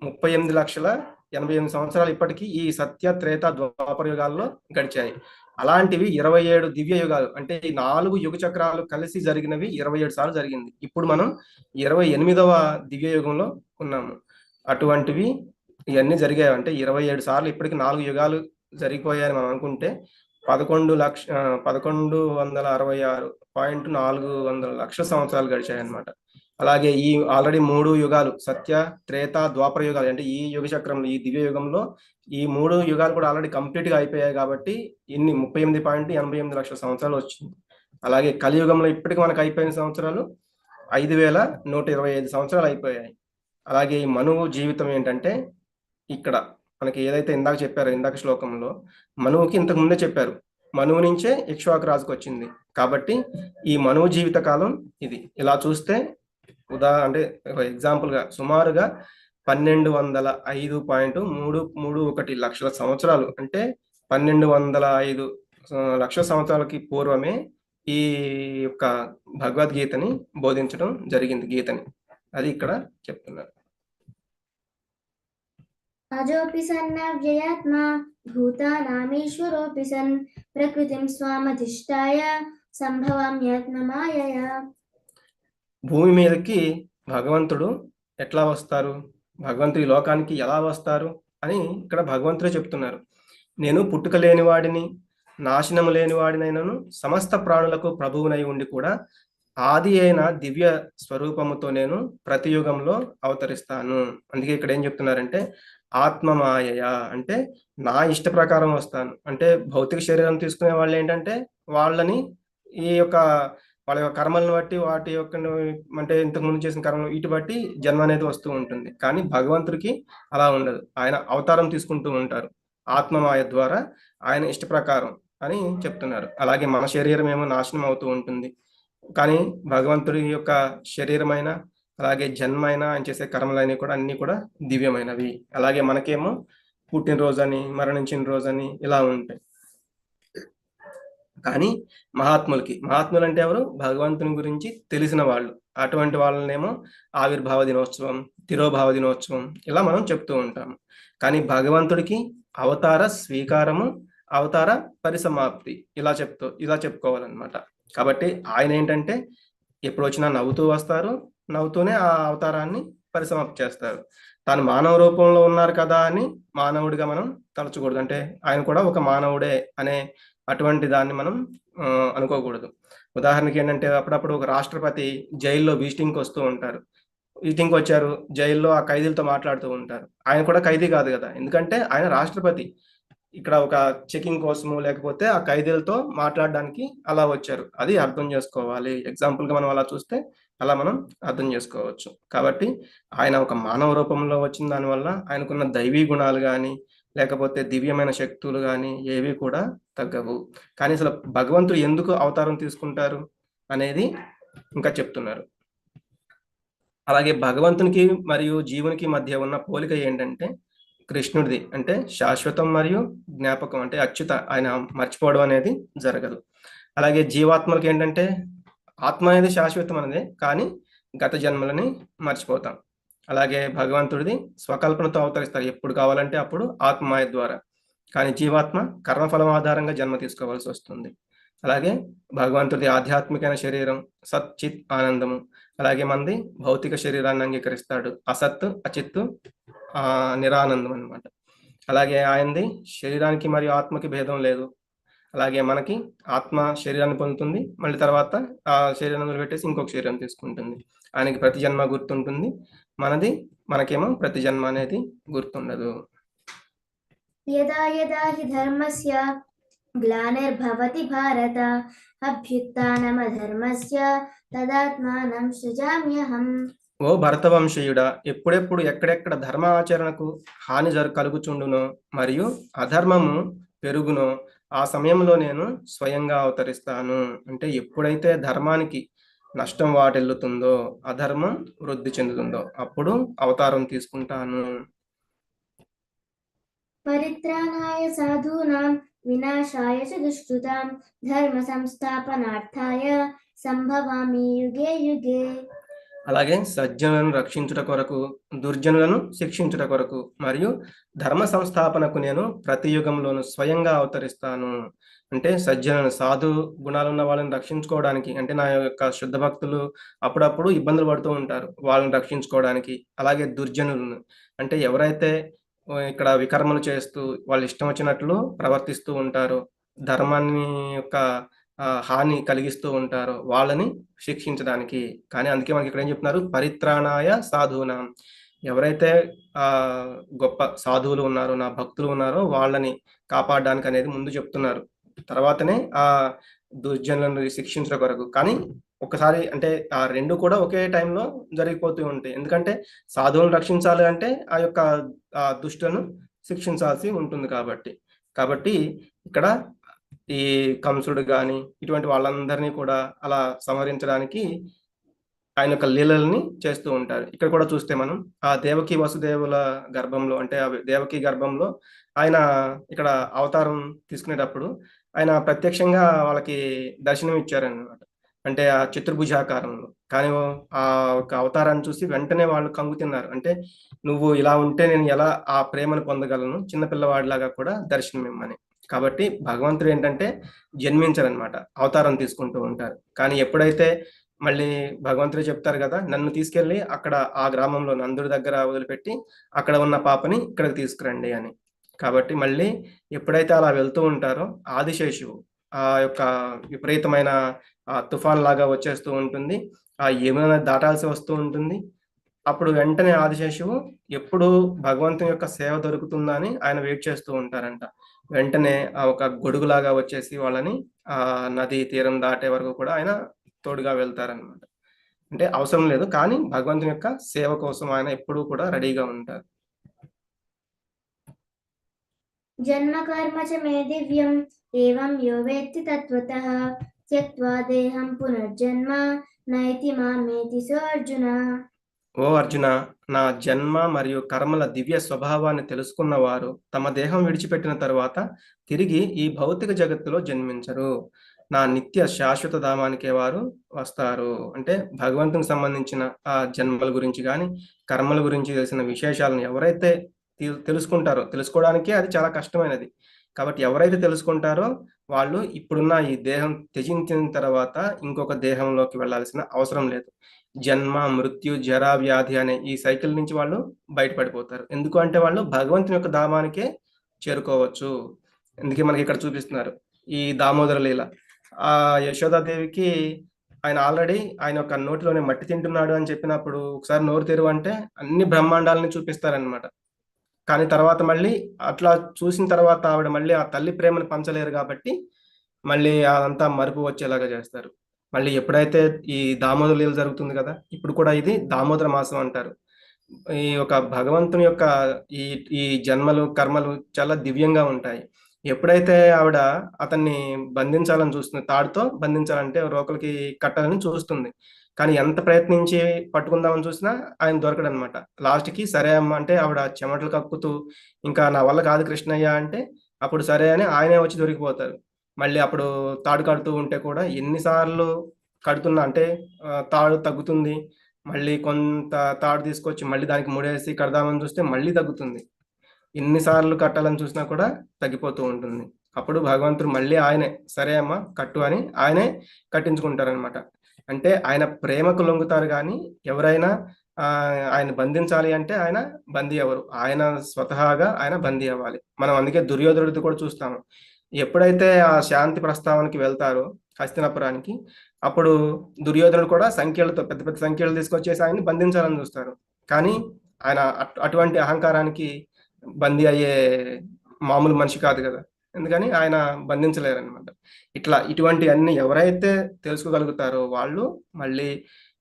38,88,000 సంవత్సరాలు ఇప్పటికీ ఈ సత్య త్రేత ద్వాపర యుగాల్లో గడిచాయి. అలాంటివి 27 దివ్య యుగాలు అంటే ఈ 4 యుగ చక్రాలు కలిసి జరిగినవి 27 సార్లు జరిగింది. ఇప్పుడు మనం 28వ దివ్య యుగంలో ఉన్నాము. అటువంటివి ఇవన్నీ జరిగాయి. అంటే 27 సార్లు ఇప్పటికి 4 యుగాలు జరిగిపోయాయని మనం అనుకుంటే 11,166.400 లక్షల సంవత్సరాలు గడిచాయి అన్నమాట. అలాగే ఈ ఆల్రెడీ 3 యుగాలు సత్య త్రేత ద్వాపర యుగాలు అంటే ఈ యుగ చక్రంలో ఈ దివ్య యుగంలో ఈ 3 యుగాలు కూడా ఆల్రెడీ కంప్లీట్ గా అయిపోయాయి. కాబట్టి ఇన్ని 38.88 లక్షల సంవత్సరాలు వచ్చింది. అలాగే కలియుగంలో ఇప్పటికి మనకు అయిపోయిన సంవత్సరాలు 5,125 సంవత్సరాలు అయిపోయాయి. అలాగే ఈ మనువు జీవితం ఏంటంటే ఇక్కడ మనకి ఏదైతే ఇందాక చెప్పారో ఇందాక శ్లోకంలో మనువుకి ఇంతకు ముందే చెప్పారు, మనువు నుంచే ఇక్ష్వాకు రాజుకు వచ్చింది. కాబట్టి ఈ మనువు జీవిత కాలం ఇది. ఇలా చూస్తే అంటే ఎగ్జాంపుల్ గా సుమారుగా 1205.331 లక్షల సంవత్సరాలు అంటే 1205 లక్షల సంవత్సరాలకి పూర్వమే ఈ యొక్క భగవద్గీతని బోధించడం జరిగింది, గీతని. అది ఇక్కడ చెప్తున్నారు. అజోపి సన్నవ్యయాత్మా భూతానామీశ్వరోపి సన్ ప్రకృతిం స్వామధిష్టాయ సంభవామ్యాత్మమాయయా. భూమి మీదకి భగవంతుడు ఎట్లా వస్తారు, భగవంతుడి లోకానికి ఎలా వస్తారు అని ఇక్కడ భగవంతుడే చెప్తున్నారు. నేను పుట్టుక లేనివాడిని, నాశనము లేనివాడినైనను సమస్త ప్రాణులకు ప్రభువునై ఉండి కూడా ఆది అయిన దివ్య స్వరూపముతో నేను ప్రతి యుగంలో అవతరిస్తాను. అందుకే ఇక్కడ ఏం చెప్తున్నారంటే ఆత్మమాయ అంటే నా ఇష్ట ప్రకారం వస్తాను. అంటే భౌతిక శరీరం తీసుకునే వాళ్ళు ఏంటంటే వాళ్ళని ఈ యొక్క వాళ్ళ యొక్క కర్మలను బట్టి వాటి యొక్క అంటే ఇంతకుముందు చేసిన కర్మలు వీటి బట్టి జన్మ అనేది వస్తూ ఉంటుంది. కానీ భగవంతుడికి అలా ఉండదు. ఆయన అవతారం తీసుకుంటూ ఉంటారు. ఆత్మమాయ ద్వారా ఆయన ఇష్ట ప్రకారం అని చెప్తున్నారు. అలాగే మన శరీరం ఏమో నాశనం అవుతూ ఉంటుంది. కానీ భగవంతుడి యొక్క శరీరమైన అలాగే జన్మైన ఆయన చేసే కర్మలైన కూడా అన్ని కూడా దివ్యమైనవి. అలాగే మనకేమో పుట్టినరోజని మరణించిన రోజని ఇలా ఉంటాయి. కానీ మహాత్ములు అంటే ఎవరు? భగవంతుని గురించి తెలిసిన వాళ్ళు. అటువంటి వాళ్ళనేమో ఆవిర్భావ దినోత్సవం, తిరోభావ దినోత్సవం ఇలా మనం చెప్తూ ఉంటాము. కానీ భగవంతుడికి అవతార స్వీకారము, అవతార పరిసమాప్తి ఇలా చెప్పుకోవాలన్నమాట. కాబట్టి ఆయన ఏంటంటే ఎప్పుడు వచ్చినా నవ్వుతూ వస్తారు, నవ్వుతూనే ఆ అవతారాన్ని పరిసమాప్తి చేస్తారు. తాను మానవ రూపంలో ఉన్నారు కదా అని మానవుడిగా మనం తలచకూడదు. అంటే ఆయన కూడా ఒక మానవుడే అనే అటువంటి దాన్ని మనం అనుకోకూడదు. ఉదాహరణకి ఏంటంటే అప్పుడప్పుడు ఒక రాష్ట్రపతి జైల్లో విజిటింగ్కి వస్తూ ఉంటారు. విజిటింగ్కి వచ్చారు, జైల్లో ఆ ఖైదీలతో మాట్లాడుతూ ఉంటారు. ఆయన కూడా ఖైదీ కాదు కదా, ఎందుకంటే ఆయన రాష్ట్రపతి. ఇక్కడ ఒక చెకింగ్ కోసము లేకపోతే ఆ ఖైదీలతో మాట్లాడడానికి అలా వచ్చారు. అది అర్థం చేసుకోవాలి. ఎగ్జాంపుల్గా మనం అలా చూస్తే అలా మనం అర్థం చేసుకోవచ్చు. కాబట్టి ఆయన ఒక మానవ రూపంలో వచ్చిన దానివల్ల ఆయనకున్న దైవీ గుణాలు కానీ లేకపోతే దివ్యమైన శక్తులు కానీ ఏవి కూడా తగ్గవు. కానీ అసలు భగవంతుడు ఎందుకు అవతారం తీసుకుంటారు అనేది ఇంకా చెప్తున్నారు. అలాగే భగవంతునికి మరియు జీవునికి మధ్య ఉన్న పోలిక ఏంటంటే కృష్ణుడిది అంటే శాశ్వతం మరియు జ్ఞాపకం అంటే అచ్యుత, ఆయన మర్చిపోవడం అనేది జరగదు. అలాగే జీవాత్మలకి ఏంటంటే ఆత్మ అనేది శాశ్వతం అనేది, కానీ గత జన్మలని మర్చిపోతాం. అలాగే భగవంతుడిది స్వకల్పనతో అవతరిస్తారు, ఎప్పుడు కావాలంటే అప్పుడు ఆత్మమాయ ద్వారా. కానీ జీవాత్మ కర్మఫలం ఆధారంగా జన్మ తీసుకోవాల్సి వస్తుంది. అలాగే భగవంతుడి ఆధ్యాత్మికమైన శరీరం సత్ చిత్ ఆనందము. అలాగే మంది భౌతిక శరీరాన్ని అంగీకరిస్తాడు, అసత్ అచిత్తు నిరానందం అన్నమాట. అలాగే ఆయనది శరీరానికి మరియు ఆత్మకి భేదం లేదు. అలాగే మనకి ఆత్మ శరీరాన్ని పొందుతుంది, మళ్ళీ తర్వాత ఆ శరీరాన్ని వదిలిపెట్టేసి ఇంకొక శరీరం తీసుకుంటుంది. ఆయనకి ప్రతి జన్మ గుర్తుంటుంది, మనకేమో ప్రతి జన్మ అనేది గుర్తుండదు. యదా యదా హి ధర్మస్య గ్లానిర్భవతి భారత అభ్యుత్థానమధర్మస్య తదాత్మానం సృజామ్యహం. ఓ భరతవంశీయుడా, ఎప్పుడెప్పుడు ఎక్కడెక్కడ ధర్మ ఆచరణకు హాని కలుగుచుండునో మరియు అధర్మము పెరుగునో ఆ సమయంలో నేను స్వయంగా అవతరిస్తాను. అంటే ఎప్పుడైతే ధర్మానికి నష్టం వాటిల్లుతుందో, అధర్మం వృద్ధి చెందుతుందో అప్పుడు అవతారం తీసుకుంటాను. పరిత్రాణాయ సాధూనాం వినాశాయ చ దుష్కృతాం ధర్మ సంస్థాపనార్థాయ సంభవామి యుగే యుగే. అలాగే సజ్జనులను రక్షించుట కొరకు, దుర్జనులను శిక్షించుట కొరకు మరియు ధర్మ సంస్థాపనకు నేను ప్రతి యుగంలోనూ స్వయంగా అవతరిస్తాను. అంటే సజ్జనులను, సాధు గుణాలు ఉన్న వాళ్ళని రక్షించుకోవడానికి, అంటే నా యొక్క శుద్ధ భక్తులు అప్పుడప్పుడు ఇబ్బందులు పడుతూ ఉంటారు, వాళ్ళని రక్షించుకోవడానికి. అలాగే దుర్జనులను అంటే ఎవరైతే ఇక్కడ వికర్మలు చేస్తూ వాళ్ళు ఇష్టం వచ్చినట్లు ప్రవర్తిస్తూ ఉంటారో, ధర్మాన్ని యొక్క హాని కలిగిస్తూ ఉంటారో వాళ్ళని శిక్షించడానికి. కానీ అందుకే మనకి ఇక్కడ ఏం చెప్తున్నారు, పరిత్రాణాయ సాధూనాం. ఎవరైతే గొప్ప సాధువులు ఉన్నారో, నా భక్తులు ఉన్నారో వాళ్ళని కాపాడడానికి అనేది ముందు చెప్తున్నారు, తర్వాతనే ఆ దుర్జనులను శిక్షించడం కొరకు. కానీ ఒకసారి అంటే ఆ రెండు కూడా ఒకే టైంలో జరిగిపోతూ ఉంటాయి. ఎందుకంటే సాధువులను రక్షించాలి అంటే ఆ యొక్క దుష్టులను శిక్షించాల్సి ఉంటుంది కాబట్టి ఇక్కడ ఈ కంసుడు కానీ ఇటువంటి వాళ్ళందరినీ కూడా అలా సంహరించడానికి ఆయన యొక్క లీలల్ని చేస్తూ ఉంటారు. ఇక్కడ కూడా చూస్తే మనం ఆ దేవకి వసుదేవుల గర్భంలో, అంటే ఆ దేవకి గర్భంలో ఆయన ఇక్కడ అవతారం తీసుకునేటప్పుడు ఆయన ప్రత్యక్షంగా వాళ్ళకి దర్శనం ఇచ్చారన్నమాట. అంటే ఆ చతుర్భుజాకారంలో. కానీ ఆ ఒక అవతారాన్ని చూసి వెంటనే వాళ్ళు కంగు తిన్నారు. అంటే నువ్వు ఇలా ఉంటే నేను ఎలా ఆ ప్రేమను పొందగలను, చిన్నపిల్లవాడిలాగా కూడా దర్శనం ఇమ్మని. కాబట్టి భగవంతుడు ఏంటంటే జన్మించారనమాట, అవతారం తీసుకుంటూ ఉంటారు. కానీ ఎప్పుడైతే మళ్ళీ భగవంతుడు చెప్తారు కదా, నన్ను తీసుకెళ్ళి అక్కడ ఆ గ్రామంలో నందుడి దగ్గర వదిలిపెట్టి అక్కడ ఉన్న పాపని ఇక్కడికి తీసుకురండి అని. కాబట్టి మళ్ళీ ఎప్పుడైతే అలా వెళ్తూ ఉంటారో ఆదిశేషువు ఆ యొక్క విపరీతమైన తుఫాన్ లాగా వచ్చేస్తూ ఉంటుంది, ఆ యమున దాటాల్సి వస్తూ ఉంటుంది. అప్పుడు వెంటనే ఆదిశేషువు ఎప్పుడు భగవంతుని యొక్క సేవ దొరుకుతుందా అని ఆయన వెయిట్ చేస్తూ ఉంటారంట. వెంటనే ఆ ఒక గొడుగులాగా వచ్చేసి వాళ్ళని ఆ నది తీరం దాటే వరకు కూడా ఆయన తోడుగా వెళ్తారనమాట. అంటే అవసరం లేదు, కానీ భగవంతుని యొక్క సేవ కోసం ఆయన ఎప్పుడూ కూడా రెడీగా ఉంటారు. జన్మ కర్మ చ మే దివ్యం ఏవం యో వేత్తి తత్వతః త్యక్త్వా దేహం పునర్జన్మ నైతి మామేతి సో అర్జున. ఓ అర్జున, నా జన్మ మరియు కర్మల దివ్య స్వభావాన్ని తెలుసుకున్న వారు తమ దేహం విడిచిపెట్టిన తరువాత తిరిగి ఈ భౌతిక జగత్తులో జన్మించరు. నా నిత్య శాశ్వత ధామానికే వారు వస్తారు. అంటే భగవంతునికి సంబంధించిన ఆ జన్మల గురించి కానీ కర్మల గురించి తెలిసిన విశేషాలను ఎవరైతే తెలుసుకుంటారో, తెలుసుకోవడానికే అది చాలా కష్టమైనది. కాబట్టి ఎవరైతే తెలుసుకుంటారో వాళ్ళు ఇప్పుడున్న ఈ దేహం త్యజించిన తర్వాత ఇంకొక దేహంలోకి వెళ్ళాల్సిన అవసరం లేదు. జన్మ, మృత్యు, జరా, వ్యాధి అనే ఈ సైకిల్ నుంచి వాళ్ళు బయటపడిపోతారు. ఎందుకు అంటే వాళ్ళు భగవంతుని యొక్క ధామానికే చేరుకోవచ్చు. అందుకే మనకి ఇక్కడ చూపిస్తున్నారు ఈ దామోదర లీల. ఆ యశోదాదేవికి ఆయన ఆల్రెడీ ఆయన యొక్క నోటిలోనే మట్టి తింటున్నాడు అని చెప్పినప్పుడు ఒకసారి నోరు తెరువు అంటే అన్ని బ్రహ్మాండాలని చూపిస్తారనమాట. కానీ తర్వాత మళ్ళీ అట్లా చూసిన తర్వాత ఆవిడ మళ్ళీ ఆ తల్లి ప్రేమను పంచలేరు కాబట్టి మళ్ళీ అదంతా మరుపు వచ్చేలాగా చేస్తారు. మళ్ళీ ఎప్పుడైతే ఈ దామోదర లీల జరుగుతుంది కదా, ఇప్పుడు కూడా ఇది దామోదర మాసం అంటారు. ఈ యొక్క భగవంతుని యొక్క ఈ ఈ జన్మలు కర్మలు చాలా దివ్యంగా ఉంటాయి. ఎప్పుడైతే ఆవిడ అతన్ని బంధించాలని చూస్తుంది, తాడుతో బంధించాలంటే రోకలికి కట్టాలని చూస్తుంది, కానీ ఎంత ప్రయత్నించి పట్టుకుందామని చూసినా ఆయన దొరకడనమాట. లాస్ట్కి సరే అమ్మ అంటే ఆవిడ చెమటలు కక్కుతూ ఇంకా నా వల్ల కాదు కృష్ణయ్య అంటే అప్పుడు సరే అని ఆయనే వచ్చి దొరికిపోతారు. మళ్ళీ అప్పుడు తాడు కడుతూ ఉంటే కూడా ఎన్నిసార్లు కడుతున్నా అంటే తాడు తగ్గుతుంది, మళ్ళీ కొంత తాడు తీసుకొచ్చి మళ్ళీ దానికి ముడేసి కడదామని చూస్తే మళ్ళీ తగ్గుతుంది. ఎన్నిసార్లు కట్టాలని చూసినా కూడా తగ్గిపోతూ ఉంటుంది. అప్పుడు భగవంతుడు మళ్ళీ ఆయనే సరే అమ్మ కట్టు అని ఆయనే కట్టించుకుంటారనమాట. అంటే ఆయన ప్రేమకు లొంగుతారు కానీ ఎవరైనా ఆయన బంధించాలి అంటే ఆయన బందీ అవ్వరు. ఆయన స్వతహాగా ఆయన బందీ అవ్వాలి. మనం అందుకే దుర్యోధనుడిది కూడా చూస్తాము. ఎప్పుడైతే ఆ శాంతి ప్రస్తావనకి వెళ్తారో హస్తినాపురానికి, అప్పుడు దుర్యోధనుడు కూడా సంఖ్యలతో పెద్ద పెద్ద సంఖ్యలు తీసుకొచ్చేసి ఆయన్ని బంధించాలని చూస్తారు. కానీ ఆయన అటువంటి అహంకారానికి బందీ అయ్యే మామూలు మనిషి కాదు కదా, ఎందుకని ఆయన బంధించలేరనమాట. ఇటువంటి అన్ని ఎవరైతే తెలుసుకోగలుగుతారో వాళ్ళు మళ్ళీ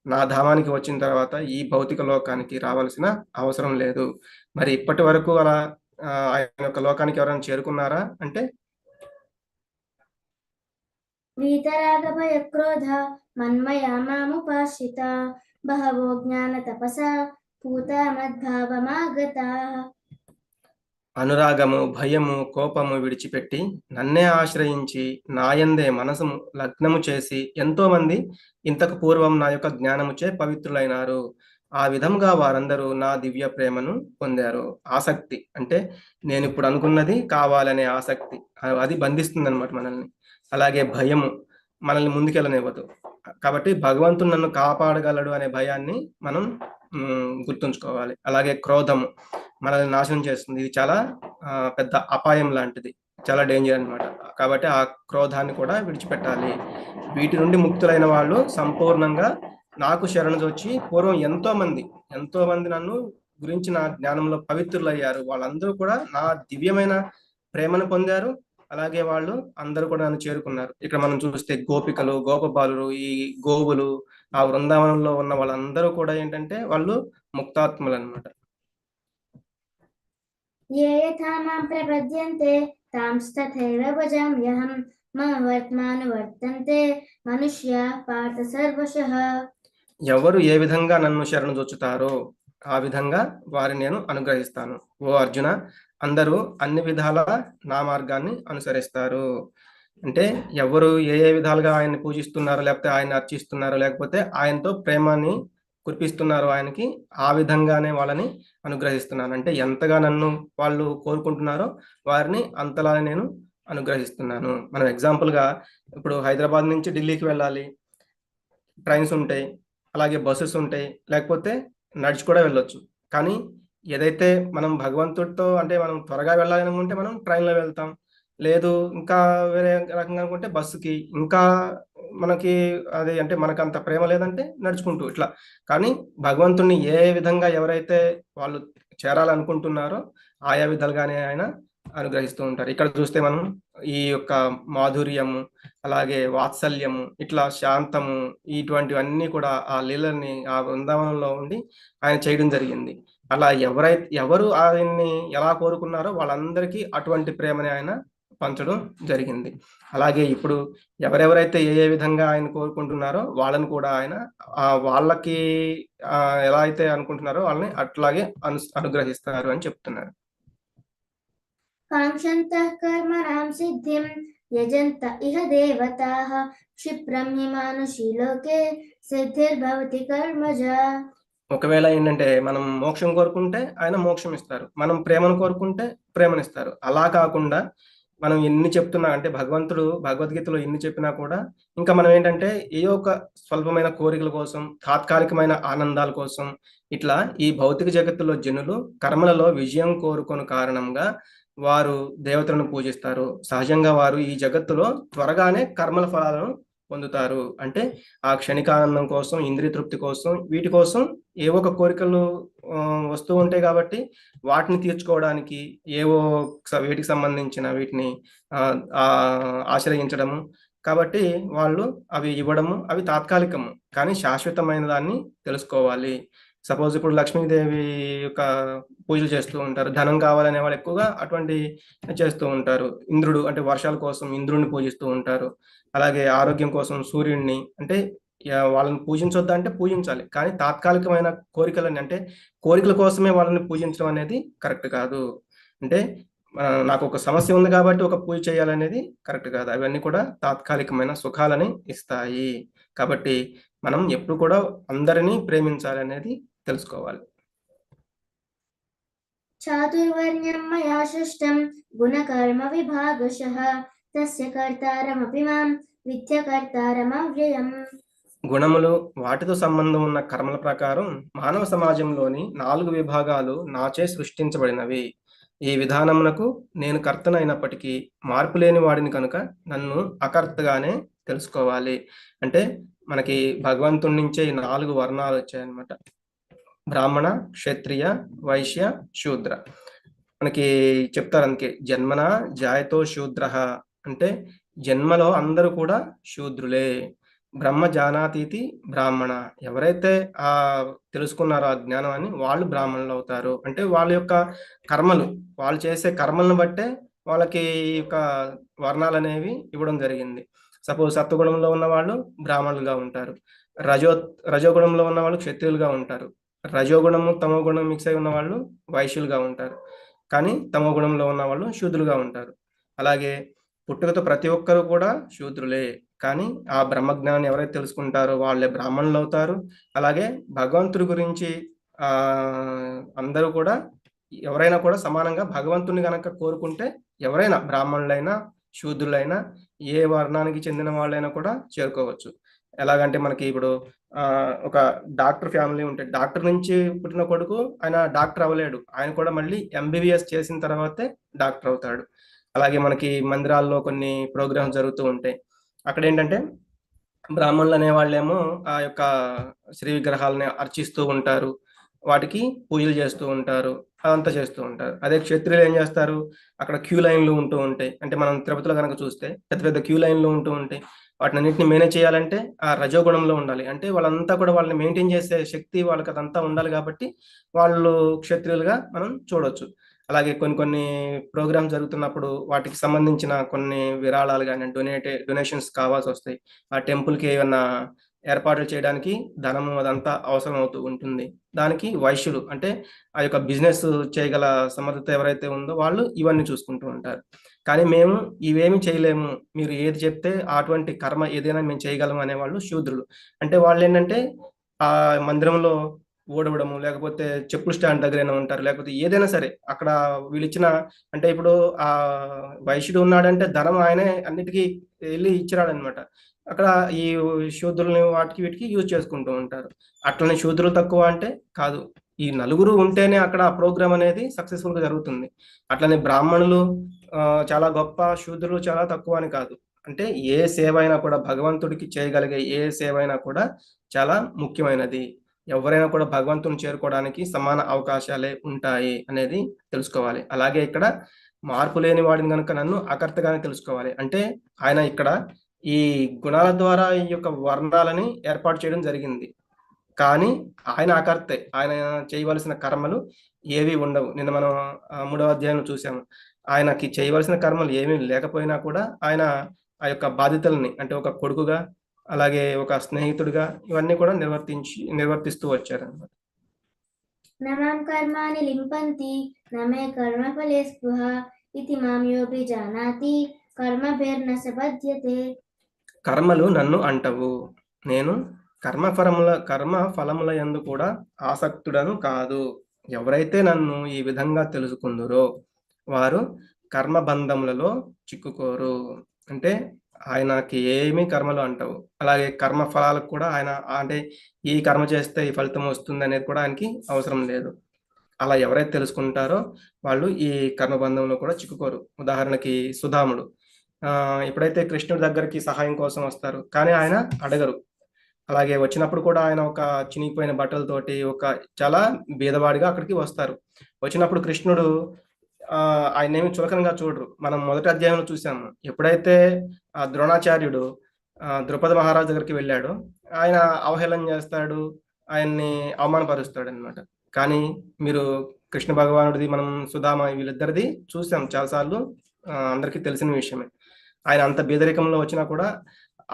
నా ధామానికి వచ్చిన తర్వాత ఈ భౌతిక లోకానికి రావాల్సిన అవసరం లేదు. మరి ఇప్పటి వరకు అలా ఆయన యొక్క లోకానికి ఎవరైనా చేరుకున్నారా అంటే వీతరాగ భయ క్రోధ మన్మయా మాముపాశ్రిత బహవో జ్ఞాన తపసా పూత మద్భావమాగతా. అనురాగము, భయము, కోపము విడిచిపెట్టి నన్నే ఆశ్రయించి నాయందే మనసు లగ్నము చేసి ఎంతో మంది ఇంతకు పూర్వం నా యొక్క జ్ఞానముచే పవిత్రులైనారు. ఆ విధంగా వారందరూ నా దివ్య ప్రేమను పొందారు. ఆసక్తి అంటే నేను ఇప్పుడు అనుకున్నది కావాలనే ఆసక్తి, అది బంధిస్తుంది అనమాట మనల్ని. అలాగే భయము మనల్ని ముందుకెళ్ళనివ్వదు. కాబట్టి భగవంతుడు నన్ను కాపాడగలడు అనే భయాన్ని మనం గుర్తుంచుకోవాలి. అలాగే క్రోధము మనల్ని నాశనం చేస్తుంది. ఇది చాలా పెద్ద అపాయం లాంటిది, చాలా డేంజర్ అనమాట. కాబట్టి ఆ క్రోధాన్ని కూడా విడిచిపెట్టాలి. వీటి నుండి ముక్తులైన వాళ్ళు సంపూర్ణంగా నాకు శరణుజొచ్చి పూర్వం ఎంతో మంది నన్ను గురించి నా జ్ఞానంలో పవిత్రులయ్యారు. వాళ్ళందరూ కూడా నా దివ్యమైన ప్రేమను పొందారు. అలాగే వాళ్ళు అందరూ కూడా నన్ను చేరుకున్నారు. ఇక్కడ మనం చూస్తే గోపికలు, గోపబాలురు, ఈ గోవులు, ఆ వృందావనంలో ఉన్న వాళ్ళందరూ కూడా ఏంటంటే వాళ్ళు ముక్తాత్ములు అనమాట. ఏ యథా మాం ప్రపద్యంతే తాంస్తథైవ భజామ్యహం మమ వర్త్మానువర్తంతే మనుష్యా పార్థ సర్వశః. ఎవరు ఏ విధంగా నన్ను శరణుజొచ్చుతారో ఆ విధంగా వారిని నేను అనుగ్రహిస్తాను. ఓ అర్జున, అందరూ అన్ని విధాల నా మార్గాన్ని అనుసరిస్తారు. అంటే ఎవరు ఏ విధాలుగా ఆయన్ని పూజిస్తున్నారో, లేకపోతే ఆయన అర్చిస్తున్నారో, లేకపోతే ఆయనతో ప్రేమని కురిపిస్తున్నారో ఆయనకి, ఆ విధంగానే వాళ్ళని అనుగ్రహిస్తున్నాను. అంటే ఎంతగా నన్ను వాళ్ళు కోరుకుంటున్నారో వారిని అంతలానే నేను అనుగ్రహిస్తున్నాను. మనం ఎగ్జాంపుల్గా ఇప్పుడు హైదరాబాద్ నుంచి ఢిల్లీకి వెళ్ళాలి, ట్రైన్స్ ఉంటాయి, అలాగే బస్సెస్ ఉంటాయి, లేకపోతే నడిచి కూడా వెళ్ళొచ్చు. కానీ ఏదైతే మనం భగవంతుడితో అంటే మనం త్వరగా వెళ్ళాలి అనుకుంటే మనం ట్రైన్లో వెళ్తాం, లేదు ఇంకా వేరే రకంగా అనుకుంటే బస్సుకి, ఇంకా మనకి అది అంటే మనకు అంత ప్రేమ లేదంటే నడుచుకుంటూ ఇట్లా. కానీ భగవంతుణ్ణి ఏ విధంగా ఎవరైతే వాళ్ళు చేరాలనుకుంటున్నారో ఆయా విధాలుగానే ఆయన అనుగ్రహిస్తూ ఉంటారు. ఇక్కడ చూస్తే మనం ఈ యొక్క మాధుర్యము, అలాగే వాత్సల్యము, ఇట్లా శాంతము, ఇటువంటివన్నీ కూడా ఆ లీలల్ని ఆ బృందావనంలో ఉండి ఆయన చేయడం జరిగింది. అలా ఎవరు ఆయన్ని ఎలా కోరుకున్నారో వాళ్ళందరికీ అటువంటి ప్రేమని ఆయన పంచడం జరిగింది. అలాగే ఇప్పుడు ఎవరెవరైతే ఏ విధంగా ఆయన కోరుకుంటున్నారో వాళ్ళని కూడా ఆయన వాళ్ళకి ఎలా అయితే అనుకుంటున్నారో వాళ్ళని అట్లాగే అనుగ్రహిస్తారు అని చెప్తున్నారు. కాంక్షन्तः कर्मणां सिद्धिं यजन्त इह देवताः क्षिप्रं हि मानुषी लोके सिद्धिर्भवति कर्मजा. ఒకవేళ ఏంటంటే మనం మోక్షం కోరుకుంటే ఆయన మోక్షం ఇస్తారు, మనం ప్రేమను కోరుకుంటే ప్రేమనిస్తారు. అలా కాకుండా మనం ఎన్ని చెప్తున్నా అంటే భగవంతుడు భగవద్గీతలో ఎన్ని చెప్పినా కూడా ఇంకా మనం ఏంటంటే ఏదో ఒక స్వల్పమైన కోరికల కోసం, తాత్కాలికమైన ఆనందాల కోసం ఇట్లా ఈ భౌతిక జగత్తులో జనులు కర్మలలో విజయం కోరుకొని కారణంగా వారు దేవతలను పూజిస్తారు. సహజంగా వారు ఈ జగత్తులో త్వరగానే కర్మల ఫలాలను పొందుతారు. అంటే ఆ క్షణికానందం కోసం, ఇంద్రియ తృప్తి కోసం, వీటి కోసం ఏవో ఒక కోరికలు వస్తూ ఉంటాయి కాబట్టి వాటిని తీర్చుకోవడానికి ఏవో వీటికి సంబంధించిన వీటిని ఆశ్రయించడము. కాబట్టి వాళ్ళు అవి ఇవ్వడము, అవి తాత్కాలికము, కానీ శాశ్వతమైన దాన్ని తెలుసుకోవాలి. సపోజ్ ఇప్పుడు లక్ష్మీదేవి యొక్క పూజలు చేస్తూ ఉంటారు, ధనం కావాలనే వాళ్ళు ఎక్కువగా అటువంటి చేస్తూ ఉంటారు. ఇంద్రుడు అంటే వర్షాల కోసం ఇంద్రుడిని పూజిస్తూ ఉంటారు. అలాగే ఆరోగ్యం కోసం సూర్యుడిని, అంటే వాళ్ళని పూజించొద్దా అంటే పూజించాలి, కానీ తాత్కాలికమైన కోరికలని అంటే కోరికల కోసమే వాళ్ళని పూజించడం అనేది కరెక్ట్ కాదు. అంటే నాకు ఒక సమస్య ఉంది కాబట్టి ఒక పూజ చేయాలనేది కరెక్ట్ కాదు. అవన్నీ కూడా తాత్కాలికమైన సుఖాలని ఇస్తాయి. కాబట్టి మనం ఎప్పుడు కూడా అందరినీ ప్రేమించాలనేది తెలుసుకోవాలి. చాతుర్వర్ణ్యం మయా సృష్టం గుణకర్మ విభాగశః తస్య కర్తారమపి మాం విద్యకర్తారమవ్యయం. గుణములు వాటితో సంబంధం ఉన్న కర్మల ప్రకారం మానవ సమాజంలోని 4 విభాగాలు నాచే సృష్టించబడినవి. ఈ విధానమునకు నేను కర్తనైనప్పటికీ మార్పు లేని వాడిని కనుక నన్ను అకర్తగానే తెలుసుకోవాలి. అంటే మనకి భగవంతుడి నుంచే 4 వర్ణాలు వచ్చాయన్నమాట. బ్రాహ్మణ, క్షత్రియ, వైశ్య, శూద్ర. మనకి చెప్తారు అందుకే జన్మన జాయతో శూద్ర, అంటే జన్మలో అందరూ కూడా శూద్రులే. బ్రహ్మ జానాతీతి బ్రాహ్మణ, ఎవరైతే తెలుసుకున్నారో ఆ జ్ఞానాన్ని వాళ్ళు బ్రాహ్మణులు అవుతారు. అంటే వాళ్ళ యొక్క కర్మలు, వాళ్ళు చేసే కర్మలను బట్టే వాళ్ళకి యొక్క వర్ణాలు అనేవి ఇవ్వడం జరిగింది. సపోజ్ సత్వగుణంలో ఉన్న వాళ్ళు బ్రాహ్మణులుగా ఉంటారు, రజోగుణంలో ఉన్న వాళ్ళు క్షత్రియులుగా ఉంటారు, రజోగుణము తమో గుణం మిక్స్ అయి ఉన్న వాళ్ళు వైశ్యులుగా ఉంటారు, కానీ తమో గుణంలో ఉన్న వాళ్ళు శూద్రులుగా ఉంటారు. అలాగే పుట్టుకతో ప్రతి ఒక్కరు కూడా శూద్రులే, కానీ ఆ బ్రహ్మజ్ఞానాన్ని ఎవరైతే తెలుసుకుంటారో వాళ్ళే బ్రాహ్మణులు అవుతారు. అలాగే భగవంతుడి గురించి అందరూ కూడా ఎవరైనా కూడా సమానంగా భగవంతుని గనక కోరుకుంటే ఎవరైనా బ్రాహ్మణులైనా శూద్రులైనా ఏ వర్ణానికి చెందిన వాళ్ళైనా కూడా చేరుకోవచ్చు. ఎలాగంటే మనకి ఇప్పుడు ఒక డాక్టర్ ఫ్యామిలీ ఉంటే డాక్టర్ నుంచి పుట్టిన కొడుకు ఆయన డాక్టర్ అవ్వలేడు, ఆయన కూడా మళ్ళీ ఎంబీబీఎస్ చేసిన తర్వాతే డాక్టర్ అవుతాడు. అలాగే మనకి మందిరాల్లో కొన్ని ప్రోగ్రామ్స్ జరుగుతూ ఉంటాయి, అక్కడ ఏంటంటే బ్రాహ్మణులు అనే వాళ్ళేమో ఆ యొక్క శ్రీ విగ్రహాలని అర్చిస్తూ ఉంటారు, వాటికి పూజలు చేస్తూ ఉంటారు, అదంతా చేస్తూ ఉంటారు. అదే క్షత్రియులు ఏం చేస్తారు, అక్కడ క్యూ లైన్లు ఉంటూ ఉంటాయి. అంటే మనం తిరుపతిలో కనుక చూస్తే పెద్ద పెద్ద క్యూ లైన్లు ఉంటూ ఉంటాయి. వాటిని అన్నింటిని మేనేజ్ చేయాలంటే ఆ రజోగుణంలో ఉండాలి. అంటే వాళ్ళంతా కూడా వాళ్ళని మెయింటైన్ చేసే శక్తి వాళ్ళకి అదంతా ఉండాలి, కాబట్టి వాళ్ళు క్షత్రియులుగా మనం చూడొచ్చు. అలాగే కొన్ని కొన్ని ప్రోగ్రామ్స్ జరుగుతున్నప్పుడు వాటికి సంబంధించిన కొన్ని విరాళాలు కానీ డొనేషన్స్ కావాల్సి వస్తాయి. ఆ టెంపుల్కి ఏమన్నా ఏర్పాట్లు చేయడానికి ధనము అదంతా అవసరం అవుతూ ఉంటుంది. దానికి వైశ్యులు అంటే ఆ యొక్క బిజినెస్ చేయగల సమర్థత ఎవరైతే ఉందో వాళ్ళు ఇవన్నీ చూసుకుంటూ ఉంటారు. కానీ మేము ఇవేమి చేయలేము, మీరు ఏది చెప్తే అటువంటి కర్మ ఏదైనా మేము చేయగలము అనేవాళ్ళు శూద్రులు. అంటే వాళ్ళు ఏంటంటే ఆ మందిరంలో ఓడవడము, లేకపోతే చెప్పులు స్టాండ్ దగ్గరైనా ఉంటారు, లేకపోతే ఏదైనా సరే అక్కడ వీళ్ళు ఇచ్చిన, అంటే ఇప్పుడు ఆ వైశ్యుడు ఉన్నాడంటే ధనం ఆయనే అన్నిటికీ వెళ్ళి ఇచ్చిరాడనమాట. అక్కడ ఈ శూద్రుల్ని వాటికి వీటికి యూజ్ చేసుకుంటూ ఉంటారు. అట్లనే శూద్రులు తక్కువ అంటే కాదు, ఈ నలుగురు ఉంటేనే అక్కడ ఆ ప్రోగ్రామ్ అనేది సక్సెస్ఫుల్ గా జరుగుతుంది. అట్లనే బ్రాహ్మణులు చాలా గొప్ప, శూద్రులు చాలా తక్కువ అని కాదు. అంటే ఏ సేవ అయినా కూడా భగవంతుడికి చేయగలిగే ఏ సేవ అయినా కూడా చాలా ముఖ్యమైనది. ఎవరైనా కూడా భగవంతుని చేరుకోవడానికి సమాన అవకాశాలే ఉంటాయి అనేది తెలుసుకోవాలి. అలాగే ఇక్కడ మార్పు లేని వాడిని కనుక నన్ను అకర్తగానే తెలుసుకోవాలి. అంటే ఆయన ఇక్కడ ఈ గుణాల ద్వారా ఈ యొక్క వర్ణాలని ఏర్పాటు చేయడం జరిగింది. కానీ ఆయన అకర్తే. ఆయన చేయవలసిన కర్మలు ఏవి ఉండవు. నిన్న మనం 3వ అధ్యాయంలో చూసాము. ఆయనకి చేయవలసిన కర్మలు ఏమీ లేకపోయినా కూడా ఆయన ఆ యొక్క బాధ్యతల్ని అంటే ఒక కొడుకుగా, అలాగే ఒక స్నేహితుడిగా ఇవన్నీ కూడా నిర్వర్తిస్తూ వచ్చారన్నమాట. నమాం కర్మాణి లింపంతి నమే కర్మఫలే స్పృహ ఇతి మాం యోపి జానాతి కర్మభిర్న సబధ్యతే. కర్మలు నన్ను అంటవు, నేను కర్మ ఫలముల యందు కూడా ఆసక్తుడను కాదు. ఎవరైతే నన్ను ఈ విధంగా తెలుసుకుందురో వారు కర్మబంధములలో చిక్కుకోరు. అంటే ఆయనకి ఏమీ కర్మలు అంటవు. అలాగే కర్మ ఫలాలకు కూడా ఆయన అంటే ఈ కర్మ చేస్తే ఈ ఫలితం వస్తుంది అనేది కూడా ఆయనకి అవసరం లేదు. అలా ఎవరైతే తెలుసుకుంటారో వాళ్ళు ఈ కర్మబంధంలో కూడా చిక్కుకోరు. ఉదాహరణకి సుధాముడు ఎప్పుడైతే కృష్ణుడి దగ్గరికి సహాయం కోసం వస్తారు, కానీ ఆయన అడగరు. అలాగే వచ్చినప్పుడు కూడా ఆయన ఒక చినిగిపోయిన బట్టలతోటి ఒక చాలా బీదవాడిగా అక్కడికి వస్తారు. వచ్చినప్పుడు కృష్ణుడు ఆయనేమి చులకనగా చూడరు. మనం మొదటి అధ్యాయంలో చూసాము. ఎప్పుడైతే ద్రోణాచార్యుడు ద్రుపద మహారాజు దగ్గరికి వెళ్ళాడో ఆయన అవహేళన చేస్తాడు, ఆయన్ని అవమానపరుస్తాడు అనమాట. కానీ మీరు కృష్ణ భగవానుడిది మనం సుధామ వీళ్ళిద్దరిది చూసాం చాలాసార్లు, అందరికీ తెలిసిన విషయమే. ఆయన అంత బీదరికంలో వచ్చినా కూడా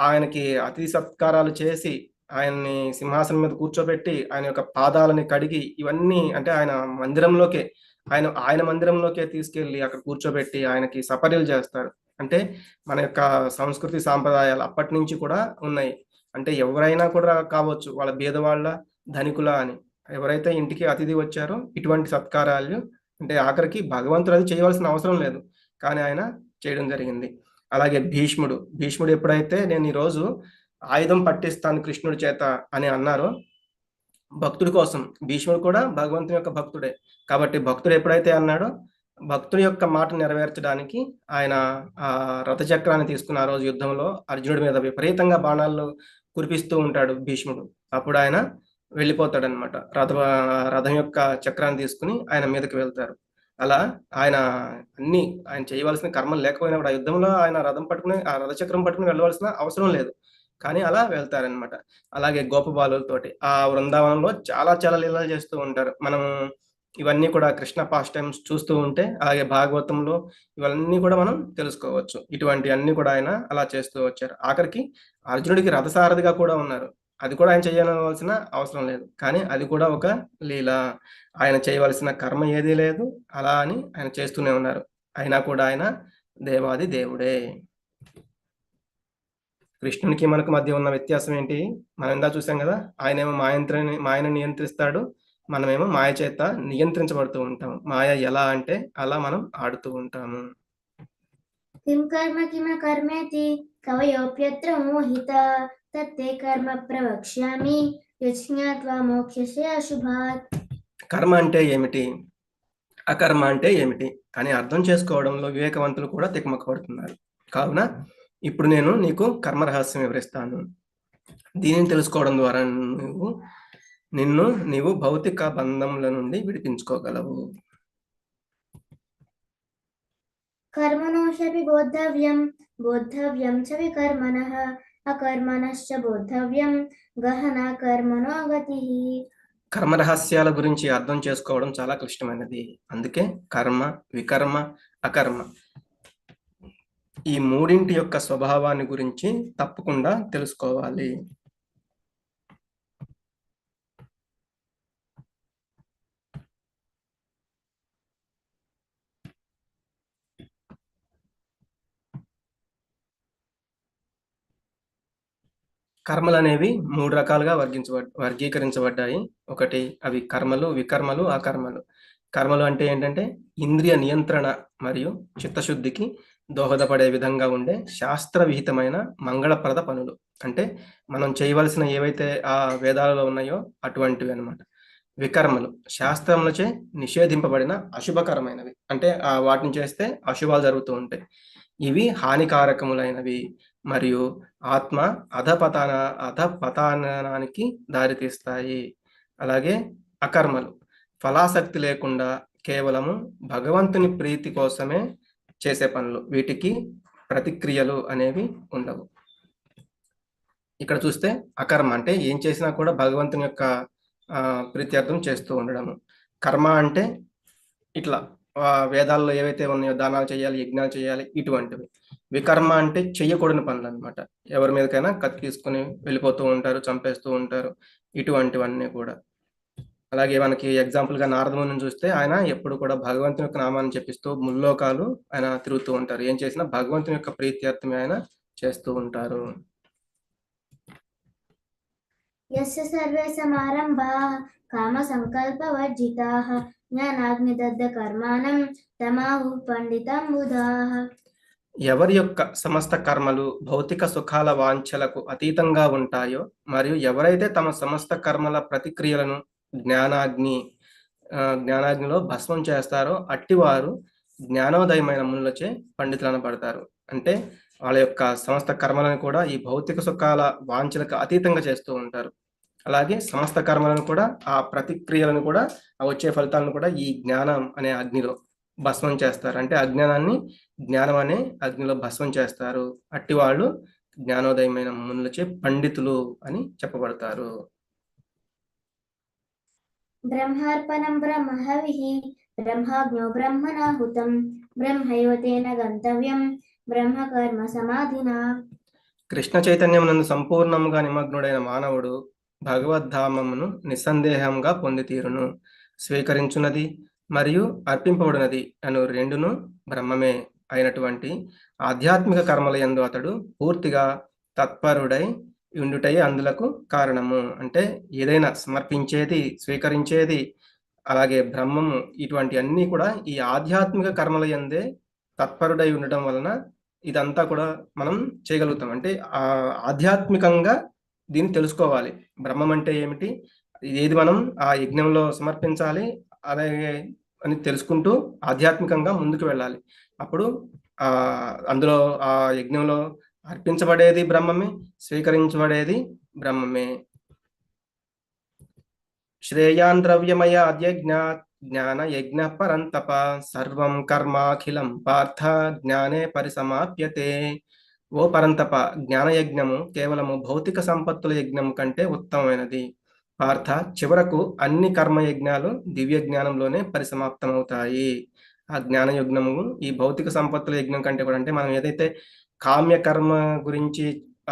ఆయనకి అతిథి సత్కారాలు చేసి ఆయన్ని సింహాసనం మీద కూర్చోబెట్టి ఆయన యొక్క పాదాలని కడిగి ఇవన్నీ అంటే ఆయన మందిరంలోకే తీసుకెళ్లి అక్కడ కూర్చోబెట్టి ఆయనకి సపర్యలు చేస్తారు. అంటే మన యొక్క సంస్కృతి సాంప్రదాయాలు అప్పటి నుంచి కూడా ఉన్నాయి. అంటే ఎవరైనా కూడా కావచ్చు, వాళ్ళ బీదవాళ్ళ ధనికుల అని ఎవరైతే ఇంటికి అతిథి వచ్చారో ఇటువంటి సత్కారాలు అంటే ఆఖరికి భగవంతుడు అది చేయవలసిన అవసరం లేదు, కానీ ఆయన చేయడం జరిగింది. అలాగే భీష్ముడు ఎప్పుడైతే నేను ఈరోజు ఆయుధం పట్టిస్తాను కృష్ణుడి చేత అని అన్నారో భక్తుడి కోసం, భీష్ముడు కూడా భగవంతుని యొక్క భక్తుడే కాబట్టి భక్తుడు ఎప్పుడైతే అన్నాడో భక్తుడి యొక్క మాట నెరవేర్చడానికి ఆయన ఆ రథచక్రాన్ని తీసుకున్న ఆ రోజు యుద్ధంలో అర్జునుడి మీద విపరీతంగా బాణాలు కురిపిస్తూ ఉంటాడు భీష్ముడు. అప్పుడు ఆయన వెళ్ళిపోతాడనమాట. రథం యొక్క చక్రాన్ని తీసుకుని ఆయన మీదకి వెళ్తారు. అలా ఆయన ఆయన చేయవలసిన కర్మలు లేకపోయినా కూడా ఆ యుద్ధంలో ఆయన ఆ రథచక్రం పట్టుకుని వెళ్ళవలసిన అవసరం లేదు, కానీ అలా వెళ్తారనమాట. అలాగే గోపబాలులతోటి ఆ వృందావనంలో చాలా చాలా లీలలు చేస్తూ ఉంటారు. మనం ఇవన్నీ కూడా కృష్ణ పాస్ట్ టైమ్స్ చూస్తూ ఉంటే అలాగే భాగవతంలో ఇవన్నీ కూడా మనం తెలుసుకోవచ్చు. ఇటువంటి అన్ని కూడా ఆయన అలా చేస్తూ వచ్చారు. ఆఖరికి అర్జునుడికి రథసారథిగా కూడా ఉన్నారు. అది కూడా ఆయన చేయవలసిన అవసరం లేదు, కానీ అది కూడా ఒక లీల. ఆయన చేయవలసిన కర్మ ఏదీ లేదు, అలా అని ఆయన చేస్తూనే ఉన్నారు. అయినా కూడా ఆయన దేవాది దేవుడే. కృష్ణునికి మనకు మధ్య ఉన్న వ్యత్యాసం ఏంటి? మనం ఇందా చూసాం కదా, ఆయనేమో మాయను నియంత్రిస్తాడు, మనమేమో మాయ చేత నియంత్రించబడుతూ ఉంటాం. మాయ ఎలా అంటే అలా మనం ఆడుతూ ఉంటాము. కిం కర్మ కిమ కర్మేతి కవయోప్యత్ర మోహిత తత్తే కర్మ ప్రవక్ష్యామి యజ్ఞాత్వా మోక్షసే అశుభాత్. కర్మ అంటే ఏమిటి, అకర్మ అంటే ఏమిటి అని అర్థం చేసుకోవడంలో వివేకవంతులు కూడా తికమకపడుతున్నారు. కావున ఇప్పుడు నేను నీకు కర్మ రహస్యం వివరిస్తాను. దీనిని తెలుసుకోవడం ద్వారా నీవు భౌతిక బంధముల నుండి విడిపించుకోగలవు. కర్మణోషపి బోద్ధవ్యం బోద్ధవ్యం చ వికర్మణః అకర్మణశ్చ బోద్ధవ్యం గహనా కర్మణో గతిః. కర్మ రహస్యాల గురించి అర్థం చేసుకోవడం చాలా క్లిష్టమైనది. అందుకే కర్మ, వికర్మ, అకర్మ ఈ మూడింటి యొక్క స్వభావాన్ని గురించి తప్పకుండా తెలుసుకోవాలి. కర్మలు అనేవి 3 రకాలుగా వర్గీకరించబడ్డాయి. ఒకటి అవి కర్మలు, వికర్మలు, అకర్మలు. కర్మలు అంటే ఏంటంటే ఇంద్రియ నియంత్రణ మరియు చిత్తశుద్ధికి దోహదపడే విధంగా ఉండే శాస్త్ర విహితమైన మంగళప్రద పనులు. అంటే మనం చేయవలసిన ఏవైతే ఆ వేదాలలో ఉన్నాయో అటువంటివి అన్నమాట. వికర్మలు శాస్త్రములచే నిషేధింపబడిన అశుభకరమైనవి, అంటే వాటిని చేస్తే అశుభాలు జరుగుతూ ఉంటాయి. ఇవి హానికారకములైనవి మరియు ఆత్మ అధపతనానికి దారితీస్తాయి. అలాగే అకర్మలు ఫలాసక్తి లేకుండా కేవలము భగవంతుని ప్రీతి కోసమే చేసే పనులు. వీటికి ప్రతిక్రియలు అనేవి ఉండవు. ఇక్కడ చూస్తే అకర్మ అంటే ఏం చేసినా కూడా భగవంతుని యొక్క ప్రీత్యర్థం చేస్తూ ఉండడము. కర్మ అంటే ఇట్లా వేదాల్లో ఏవైతే ఉన్నాయో దానాలు చేయాలి, యజ్ఞాలు చేయాలి, ఇటువంటివి. వికర్మ అంటే చెయ్యకూడని పనులు అనమాట. ఎవరి మీదకైనా కత్తి తీసుకుని వెళ్ళిపోతూ ఉంటారు, చంపేస్తూ ఉంటారు, ఇటువంటివన్నీ కూడా. అలాగే మనకి ఎగ్జాంపుల్గా నారదముని చూస్తే ఆయన ఎప్పుడు కూడా భగవంతుని యొక్క నామాన్ని చెప్పిస్తూ ముల్లోకాలు ఆయన తిరుగుతూ ఉంటారు. ఏం చేసినా భగవంతుని యొక్క ప్రీత్యర్థమే ఆయన చేస్తూ ఉంటారు. యస్య సర్వే సమారంభాః కామ సంకల్పవర్జితాః జ్ఞానాగ్నిదగ్ధ కర్మాణం తమాహుః పండితం బుధాః. ఎవరి యొక్క సమస్త కర్మలు భౌతిక సుఖాల వాంఛలకు అతీతంగా ఉంటాయో మరియు ఎవరైతే తమ సమస్త కర్మల ప్రతిక్రియలను జ్ఞానాగ్నిలో భస్మం చేస్తారో అట్టివారు జ్ఞానోదయమైన మునులచే పండితులు అనబడతారు. అంటే వాళ్ళ యొక్క సమస్త కర్మలను కూడా ఈ భౌతిక సుఖాల వాంఛలకు అతీతంగా చేస్తూ ఉంటారు. అలాగే సమస్త కర్మలను కూడా ఆ ప్రతిక్రియలను కూడా ఆ వచ్చే ఫలితాలను కూడా ఈ జ్ఞానం అనే అగ్నిలో భస్మం చేస్తారు. అంటే అజ్ఞానాన్ని జ్ఞానం అనే అగ్నిలో భస్మం చేస్తారు. అట్టి వాళ్ళు జ్ఞానోదయమైన మునులచే పండితులు అని చెప్పబడతారు. బ్రహ్మార్పణం బ్రహ్మహవిః బ్రహ్మాజ్ఞో బ్రహ్మణాహుతం బ్రహ్మైవ తేన గంతవ్యం బ్రహ్మకర్మ సమాధినా. కృష్ణ చైతన్యమునందు సంపూర్ణముగా నిమగ్నుడైన మానవుడు భగవద్ధామమును నిస్సందేహంగా పొందితీరును. స్వీకరించున్నది మరియు అర్పింపబడినది అను రెండును బ్రహ్మమే అయినటువంటి ఆధ్యాత్మిక కర్మల యందు అతడు పూర్తిగా తత్పరుడై ఉండుటయే అందులకు కారణము. అంటే ఏదైనా సమర్పించేది, స్వీకరించేది, అలాగే బ్రహ్మము, ఇటువంటి అన్నీ కూడా ఈ ఆధ్యాత్మిక కర్మల యందే తత్పరుడై ఉండటం వలన ఇదంతా కూడా మనం చేయగలుగుతాం. అంటే ఆధ్యాత్మికంగా దీన్ని తెలుసుకోవాలి. బ్రహ్మం అంటే ఏమిటి, ఏది మనం ఆ యజ్ఞంలో సమర్పించాలి, అలాగే అని తెలుసుకుంటూ ఆధ్యాత్మికంగా ముందుకు వెళ్ళాలి. అప్పుడు అందులో ఆ యజ్ఞంలో అర్పించబడేది బ్రహ్మమే, స్వీకరించబడేది బ్రహ్మమే. శ్రేయాన్ ద్రవ్యమయ అద్యజ్ఞాత్ జ్ఞాన యజ్ఞ పరంతప సర్వం కర్మాఖిలం పార్థ జ్ఞానే పరిసమాప్యతే. ఓ పరంతప, జ్ఞానయజ్ఞము కేవలము భౌతిక సంపత్తుల యజ్ఞం కంటే ఉత్తమమైనది. పార్థ, చివరకు అన్ని కర్మయజ్ఞాలు దివ్య జ్ఞానంలోనే పరిసమాప్తమవుతాయి. ఆ జ్ఞానయజ్ఞము ఈ భౌతిక సంపత్తుల యజ్ఞం కంటే కూడా, అంటే మనం ఏదైతే కామ్య కర్మ గురించి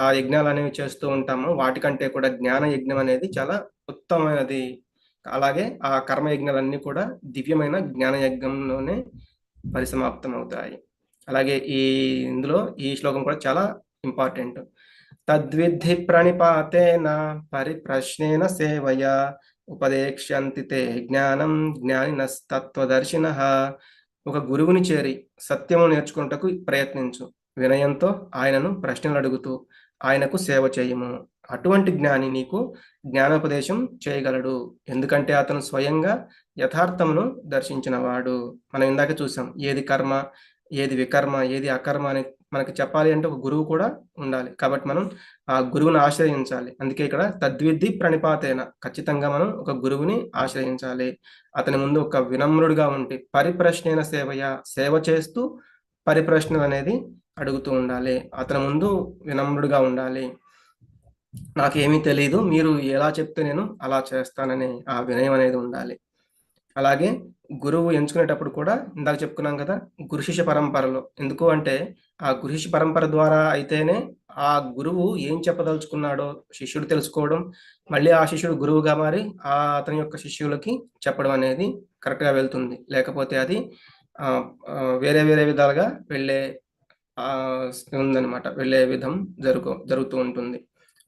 ఆ యజ్ఞాలు అనేవి చేస్తూ ఉంటామో వాటికంటే కూడా జ్ఞాన యజ్ఞం అనేది చాలా ఉత్తమమైనది. అలాగే ఆ కర్మయజ్ఞాలన్నీ కూడా దివ్యమైన జ్ఞానయజ్ఞంలోనే పరిసమాప్తం అవుతాయి. అలాగే ఇందులో ఈ శ్లోకం కూడా చాలా ఇంపార్టెంట్. తద్విద్ధి ప్రణిపాతేన పరిప్రశ్నేన సేవయా ఉపదేక్ష్యంతి తే జ్ఞానం జ్ఞానినస్తత్వదర్శినః. ఒక గురువుని చేరి సత్యము నేర్చుకుంటకు ప్రయత్నించు. వినయంతో ఆయనను ప్రశ్నలు అడుగుతూ ఆయనకు సేవ చేయము. అటువంటి జ్ఞాని నీకు జ్ఞానోపదేశం చేయగలడు. ఎందుకంటే అతను స్వయంగా యథార్థమును దర్శించినవాడు. మనం ఇందాక చూసాం, ఏది కర్మ, ఏది వికర్మ, ఏది అకర్మ అని మనకి చెప్పాలి అంటే ఒక గురువు కూడా ఉండాలి. కాబట్టి మనం ఆ గురువుని ఆశ్రయించాలి. అందుకే ఇక్కడ తద్విద్ధి ప్రణిపాతేన, ఖచ్చితంగా మనం ఒక గురువుని ఆశ్రయించాలి. అతని ముందు ఒక వినమ్రుడిగా ఉండి పరిప్రశ్నైన సేవ చేస్తూ పరిప్రశ్నలు అనేది అడుగుతూ ఉండాలి. అతని ముందు వినమ్రుడిగా ఉండాలి. నాకేమీ తెలియదు, మీరు ఎలా చెప్తే నేను అలా చేస్తానని ఆ వినయం అనేది ఉండాలి. అలాగే గురువు ఎంచుకునేటప్పుడు కూడా ఇందాక చెప్పుకున్నాం కదా, గురు శిష్య పరంపరలో. ఎందుకు అంటే ఆ గురు శిష్య పరంపర ద్వారా అయితేనే ఆ గురువు ఏం చెప్పదలుచుకున్నాడో శిష్యుడు తెలుసుకోవడం, మళ్ళీ ఆ శిష్యుడు గురువుగా మారి అతని యొక్క శిష్యులకి చెప్పడం అనేది కరెక్ట్గా వెళ్తుంది. లేకపోతే అది వేరే వేరే విధాలుగా వెళ్ళే ఉందన్నమాట, వెళ్ళే విధం జరుగుతూ ఉంటుంది.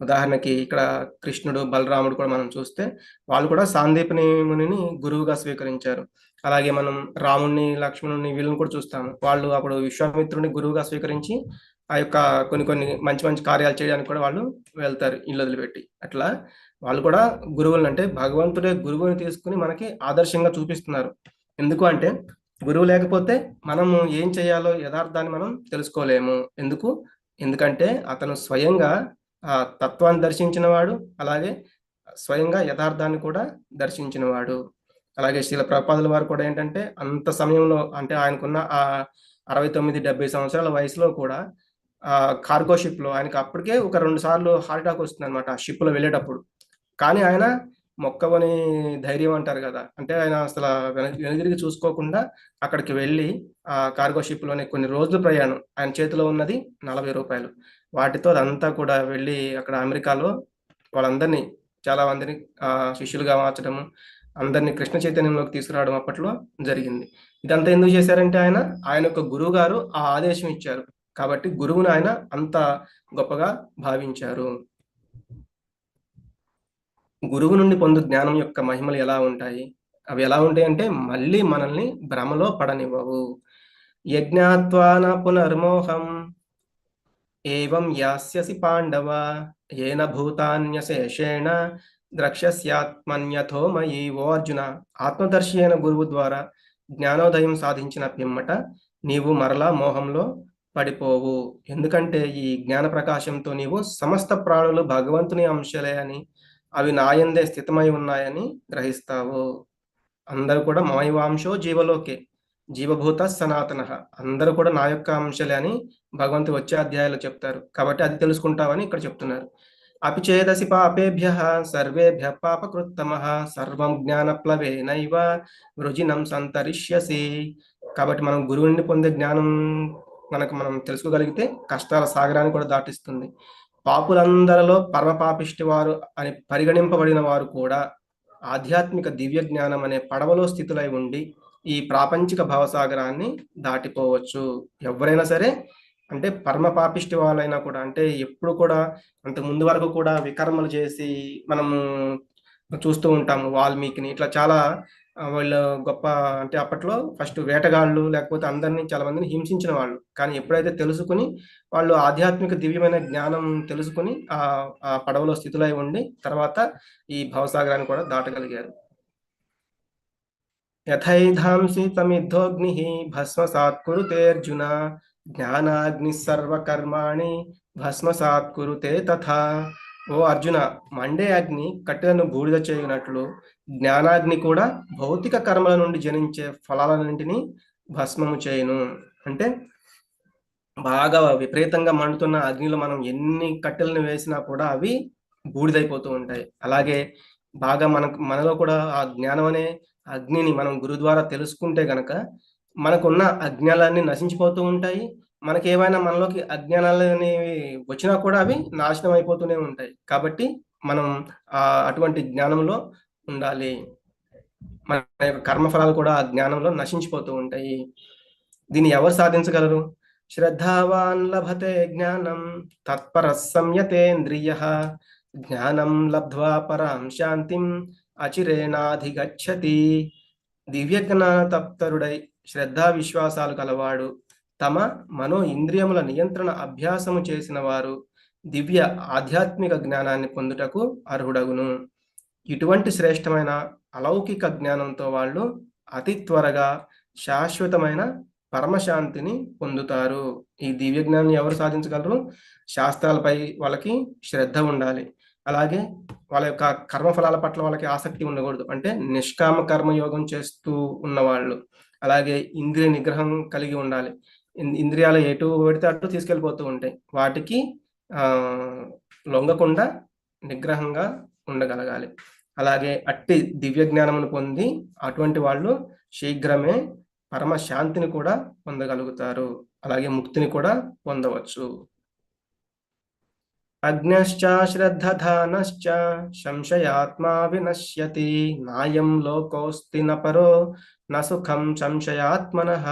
ఉదాహరణకి ఇక్కడ కృష్ణుడు, బలరాముడు కూడా మనం చూస్తే వాళ్ళు కూడా సాందీపని మునిని గురువుగా స్వీకరించారు. అలాగే మనం రాముణ్ణి, లక్ష్మణుని, వీళ్ళని కూడా చూస్తాము. వాళ్ళు అప్పుడు విశ్వామిత్రుని గురువుగా స్వీకరించి ఆ యొక్క కొన్ని మంచి మంచి కార్యాలు చేయడానికి కూడా వాళ్ళు వెళ్తారు ఇల్లు వదిలిపెట్టి. అట్లా వాళ్ళు కూడా గురువులను, అంటే భగవంతుడే గురువుని తీసుకుని మనకి ఆదర్శంగా చూపిస్తున్నారు. ఎందుకు అంటే గురువు లేకపోతే మనము ఏం చేయాలో యథార్థాన్ని మనం తెలుసుకోలేము. ఎందుకంటే అతను స్వయంగా ఆ తత్వాన్ని దర్శించినవాడు, అలాగే స్వయంగా యథార్థాన్ని కూడా దర్శించినవాడు. అలాగే శ్రీల ప్రభుపాదుల వారు కూడా ఏంటంటే అంత సమయంలో అంటే ఆయనకున్న ఆ 69-70 సంవత్సరాల వయసులో కూడా ఆ కార్గో షిప్ లో ఆయనకి అప్పటికే ఒక 2 సార్లు హార్ట్ అటాక్ వస్తుంది అనమాట ఆ షిప్ లో వెళ్ళేటప్పుడు. కానీ ఆయన మొక్కవని ధైర్యం అంటారు కదా, అంటే ఆయన అసలు వెనుదిరిగి చూసుకోకుండా అక్కడికి వెళ్ళి ఆ కార్గో షిప్ లోనే కొన్ని రోజులు ప్రయాణం, ఆయన చేతిలో ఉన్నది ₹40, వాటితో అదంతా కూడా వెళ్ళి అక్కడ అమెరికాలో వాళ్ళందరినీ చాలా మందిని శిష్యులుగా మార్చడము, అందరినీ కృష్ణ చైతన్యంలోకి తీసుకురావడం అప్పట్లో జరిగింది. ఇదంతా ఎందుకు చేశారంటే ఆయన యొక్క గురువు గారు ఆ ఆదేశం ఇచ్చారు కాబట్టి గురువుని ఆయన అంత గొప్పగా భావించారు. గురువు నుండి పొందు జ్ఞానం యొక్క మహిమలు ఎలా ఉంటాయి? అవి ఎలా ఉంటాయి అంటే మళ్ళీ మనల్ని భ్రమలో పడనివ్వవు. యజ్ఞాత్వా న పునర్మోహం ఏవం యాస్యసి పాండవ ఏన భూతాన్యశేషేణ ద్రక్ష్యస్యాత్మన్యథో మయి. ఓ అర్జున, ఆత్మదర్శి అయిన గురువు ద్వారా జ్ఞానోదయం సాధించిన పిమ్మట నీవు మరలా మోహంలో పడిపోవు. ఎందుకంటే ఈ జ్ఞాన ప్రకాశంతో నీవు సమస్త ప్రాణులు భగవంతుని అంశలే అని, అవి నాయందే స్థితమై ఉన్నాయని గ్రహిస్తావు. అందరూ కూడా మమైవాంశో జీవలోకే జీవభూత సనాతన, అందరూ కూడా నా యొక్క అంశలే అని భగవంతుడు వచ్చే అధ్యాయాలు చెప్తారు. కాబట్టి అది తెలుసుకుంటావని ఇక్కడ చెప్తున్నారు. అపి చేదసి పాపేభ్య సర్వేభ్య పాపకృత్తమ సర్వం జ్ఞానప్లవేనైవ వృజినం సంతరిష్యసి. కాబట్టి మనం గురువు నుండి పొందే జ్ఞానం మనం తెలుసుకోగలిగితే కష్టాల సాగరాన్ని కూడా దాటిస్తుంది. పాపులందరిలో పరమ పాపిష్టి వారు అని పరిగణింపబడిన వారు కూడా ఆధ్యాత్మిక దివ్య జ్ఞానం అనే పడవలో స్థితులై ఉండి ఈ ప్రాపంచిక భవసాగరాన్ని దాటిపోవచ్చు. ఎవరైనా సరే, అంటే పరమ పాపిష్టి వాళ్ళైనా కూడా, అంటే ఎప్పుడు కూడా అంత ముందు వరకు కూడా వికర్మలు చేసి మనము చూస్తూ ఉంటాము. వాల్మీకిని ఇట్లా చాలా వాళ్ళు గొప్ప, అంటే అప్పట్లో ఫస్ట్ వేటగాళ్ళు లేకపోతే అందరినీ చాలా మందిని హింసించిన వాళ్ళు. కానీ ఎప్పుడైతే తెలుసుకుని వాళ్ళు ఆధ్యాత్మిక దివ్యమైన జ్ఞానం తెలుసుకుని ఆ పడవలో స్థితులై ఉండి తర్వాత ఈ భవసాగరాన్ని కూడా దాటగలిగారు. యథైధాంసి తమిద్ధోగ్ని భస్మసాత్ కురుతే అర్జున జ్ఞానాగ్ని సర్వకర్మాణి భస్మసాత్ కురుతే తథా. ఓ అర్జున, మండే అగ్ని కట్టెలను బూడిద చేయునట్లు జ్ఞానాగ్ని కూడా భౌతిక కర్మల నుండి జనించే ఫలాలన్నింటినీ భస్మము చేయును. అంటే బాగా విపరీతంగా మండుతున్న అగ్నిలో మనం ఎన్ని కట్టెలను వేసినా కూడా అవి బూడిదైపోతూ ఉంటాయి. అలాగే బాగా మనలో కూడా ఆ జ్ఞానం అనే అగ్నిని మనం గురు ద్వారా తెలుసుకుంటే గనక మనకున్న అజ్ఞానాలన్నీ నశించిపోతూ ఉంటాయి. మనకి ఏమైనా మనలోకి అజ్ఞానాలు అనేవి వచ్చినా కూడా అవి నాశనం అయిపోతూనే ఉంటాయి. కాబట్టి మనం అటువంటి జ్ఞానంలో ఉండాలి. మన యొక్క కర్మఫలాలు కూడా ఆ జ్ఞానంలో నశించిపోతూ ఉంటాయి. దీన్ని ఎవరు సాధించగలరు? శ్రద్ధావాన్ లభతే జ్ఞానం తత్పర సంయతేంద్రియ జ్ఞానం లబ్ధ్వా పరాం శాంతిం అచిరేనాధిగచ్చతి. దివ్యజ్ఞాన తప్తరుడై శ్రద్ధా విశ్వాసాలు కలవాడు, తమ మనో ఇంద్రియముల నియంత్రణ అభ్యాసము చేసిన వారు దివ్య ఆధ్యాత్మిక జ్ఞానాన్ని పొందుటకు అర్హుడగును. ఇటువంటి శ్రేష్టమైన అలౌకిక జ్ఞానంతో వాళ్ళు అతి త్వరగా శాశ్వతమైన పరమశాంతిని పొందుతారు. ఈ దివ్య జ్ఞానాన్ని ఎవరు సాధించగలరు? శాస్త్రాలపై వాళ్ళకి శ్రద్ధ ఉండాలి. అలాగే వాళ్ళ యొక్క కర్మఫలాల పట్ల వాళ్ళకి ఆసక్తి ఉండకూడదు. అంటే నిష్కామ కర్మయోగం చేస్తూ ఉన్నవాళ్ళు. అలాగే ఇంద్రియ నిగ్రహం కలిగి ఉండాలి. ఇంద్రియాలు ఎటు పెడితే అటు తీసుకెళ్ళిపోతూ ఉంటాయి. వాటికి లొంగకుండా నిగ్రహంగా ఉండగలగాలి. అలాగే అట్టి దివ్య జ్ఞానమును పొంది అటువంటి వాళ్ళు శీఘ్రమే పరమ శాంతిని కూడా పొందగలుగుతారు. అలాగే ముక్తిని కూడా పొందవచ్చు. అజ్ఞశ్చ శ్రద్ధధానశ్చ సంశయాత్మా వినశ్యతి నాయం లోకోస్తి నపరో నసుఖం సంశయాత్మనః.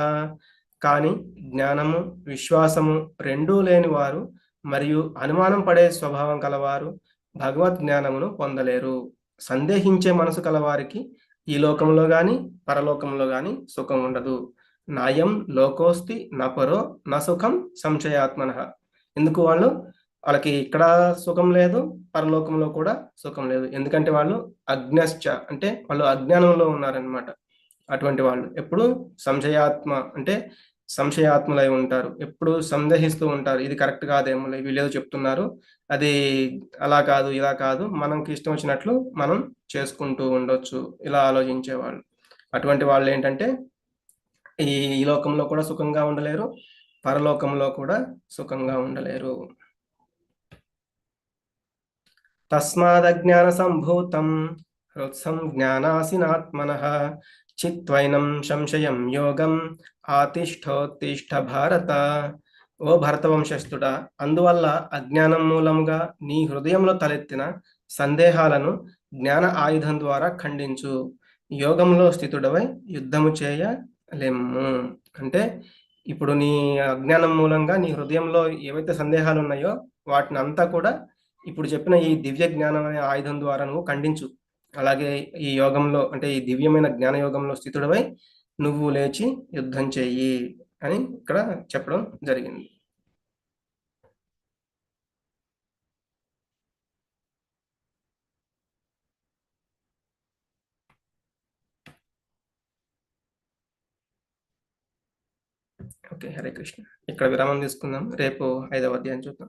కానీ జ్ఞానము విశ్వాసము రెండూ లేని వారు మరియు అనుమానం పడే స్వభావం కలవారు భగవద్ జ్ఞానమును పొందలేరు. సందేహించే మనసు కలవారికి ఈ లోకంలో గాని పరలోకంలో గాని సుఖం ఉండదు. నాయం లోకోస్తి నపరో నసుఖం సంశయాత్మనః. ఎందుకు వాళ్ళకి ఇక్కడ సుఖం లేదు, పరలోకంలో కూడా సుఖం లేదు. ఎందుకంటే వాళ్ళు అజ్ఞశ్చ, అంటే వాళ్ళు అజ్ఞానంలో ఉన్నారనమాట. అటువంటి వాళ్ళు ఎప్పుడు అంటే సంశయాత్ములై ఉంటారు. ఎప్పుడు సందేహిస్తూ ఉంటారు, ఇది కరెక్ట్ కాదేమో, వీళ్ళేదో చెప్తున్నారు, అది అలా కాదు ఇలా కాదు, మనకి ఇష్టం వచ్చినట్లు మనం చేసుకుంటూ ఉండొచ్చు, ఇలా ఆలోచించేవాళ్ళు. అటువంటి వాళ్ళు ఏంటంటే ఈ ఈ లోకంలో కూడా సుఖంగా ఉండలేరు, పరలోకంలో కూడా సుఖంగా ఉండలేరు. తస్మాదజ్ఞాన సంభూతం హృత్సం జ్ఞానాసినాత్మనః చిత్వైనం సంశయం యోగం ఆతిష్ఠోత్తిష్ఠ భారత. ఓ భరత వంశస్థుడా, అందువల్ల అజ్ఞానం మూలముగా నీ హృదయంలో తలెత్తిన సందేహాలను జ్ఞాన ఆయుధం ద్వారా ఖండించు. యోగంలో స్థితుడవై యుద్ధము చేయ లెమ్ము. అంటే ఇప్పుడు నీ అజ్ఞానం మూలంగా నీ హృదయంలో ఏవైతే సందేహాలు ఉన్నాయో వాటిని అంతా కూడా ఇప్పుడు చెప్పిన ఈ దివ్య జ్ఞానం అనే ఆయుధం ద్వారా నువ్వు ఖండించు. అలాగే ఈ యోగంలో అంటే ఈ దివ్యమైన జ్ఞాన యోగంలో స్థితుడవై నువ్వు లేచి యుద్ధం చెయ్యి అని ఇక్కడ చెప్పడం జరిగింది. ఓకే, హరే కృష్ణ. ఇక్కడ విరామం తీసుకుందాం. రేపు 5వ అధ్యాయం చూద్దాం.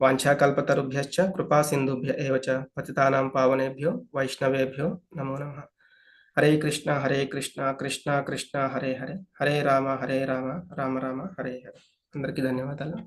వాంఛాకల్పతరుభ్యశ్చ కృపా సింధుభ్య ఏవ చ పతితానాం పావనేభ్యో వైష్ణవేభ్యో నమో నమః. హరే కృష్ణ కృష్ణ కృష్ణ హరే హరే, హరే రామ రామ రామ హరే హరే. అందరికీ ధన్యవాదాలు.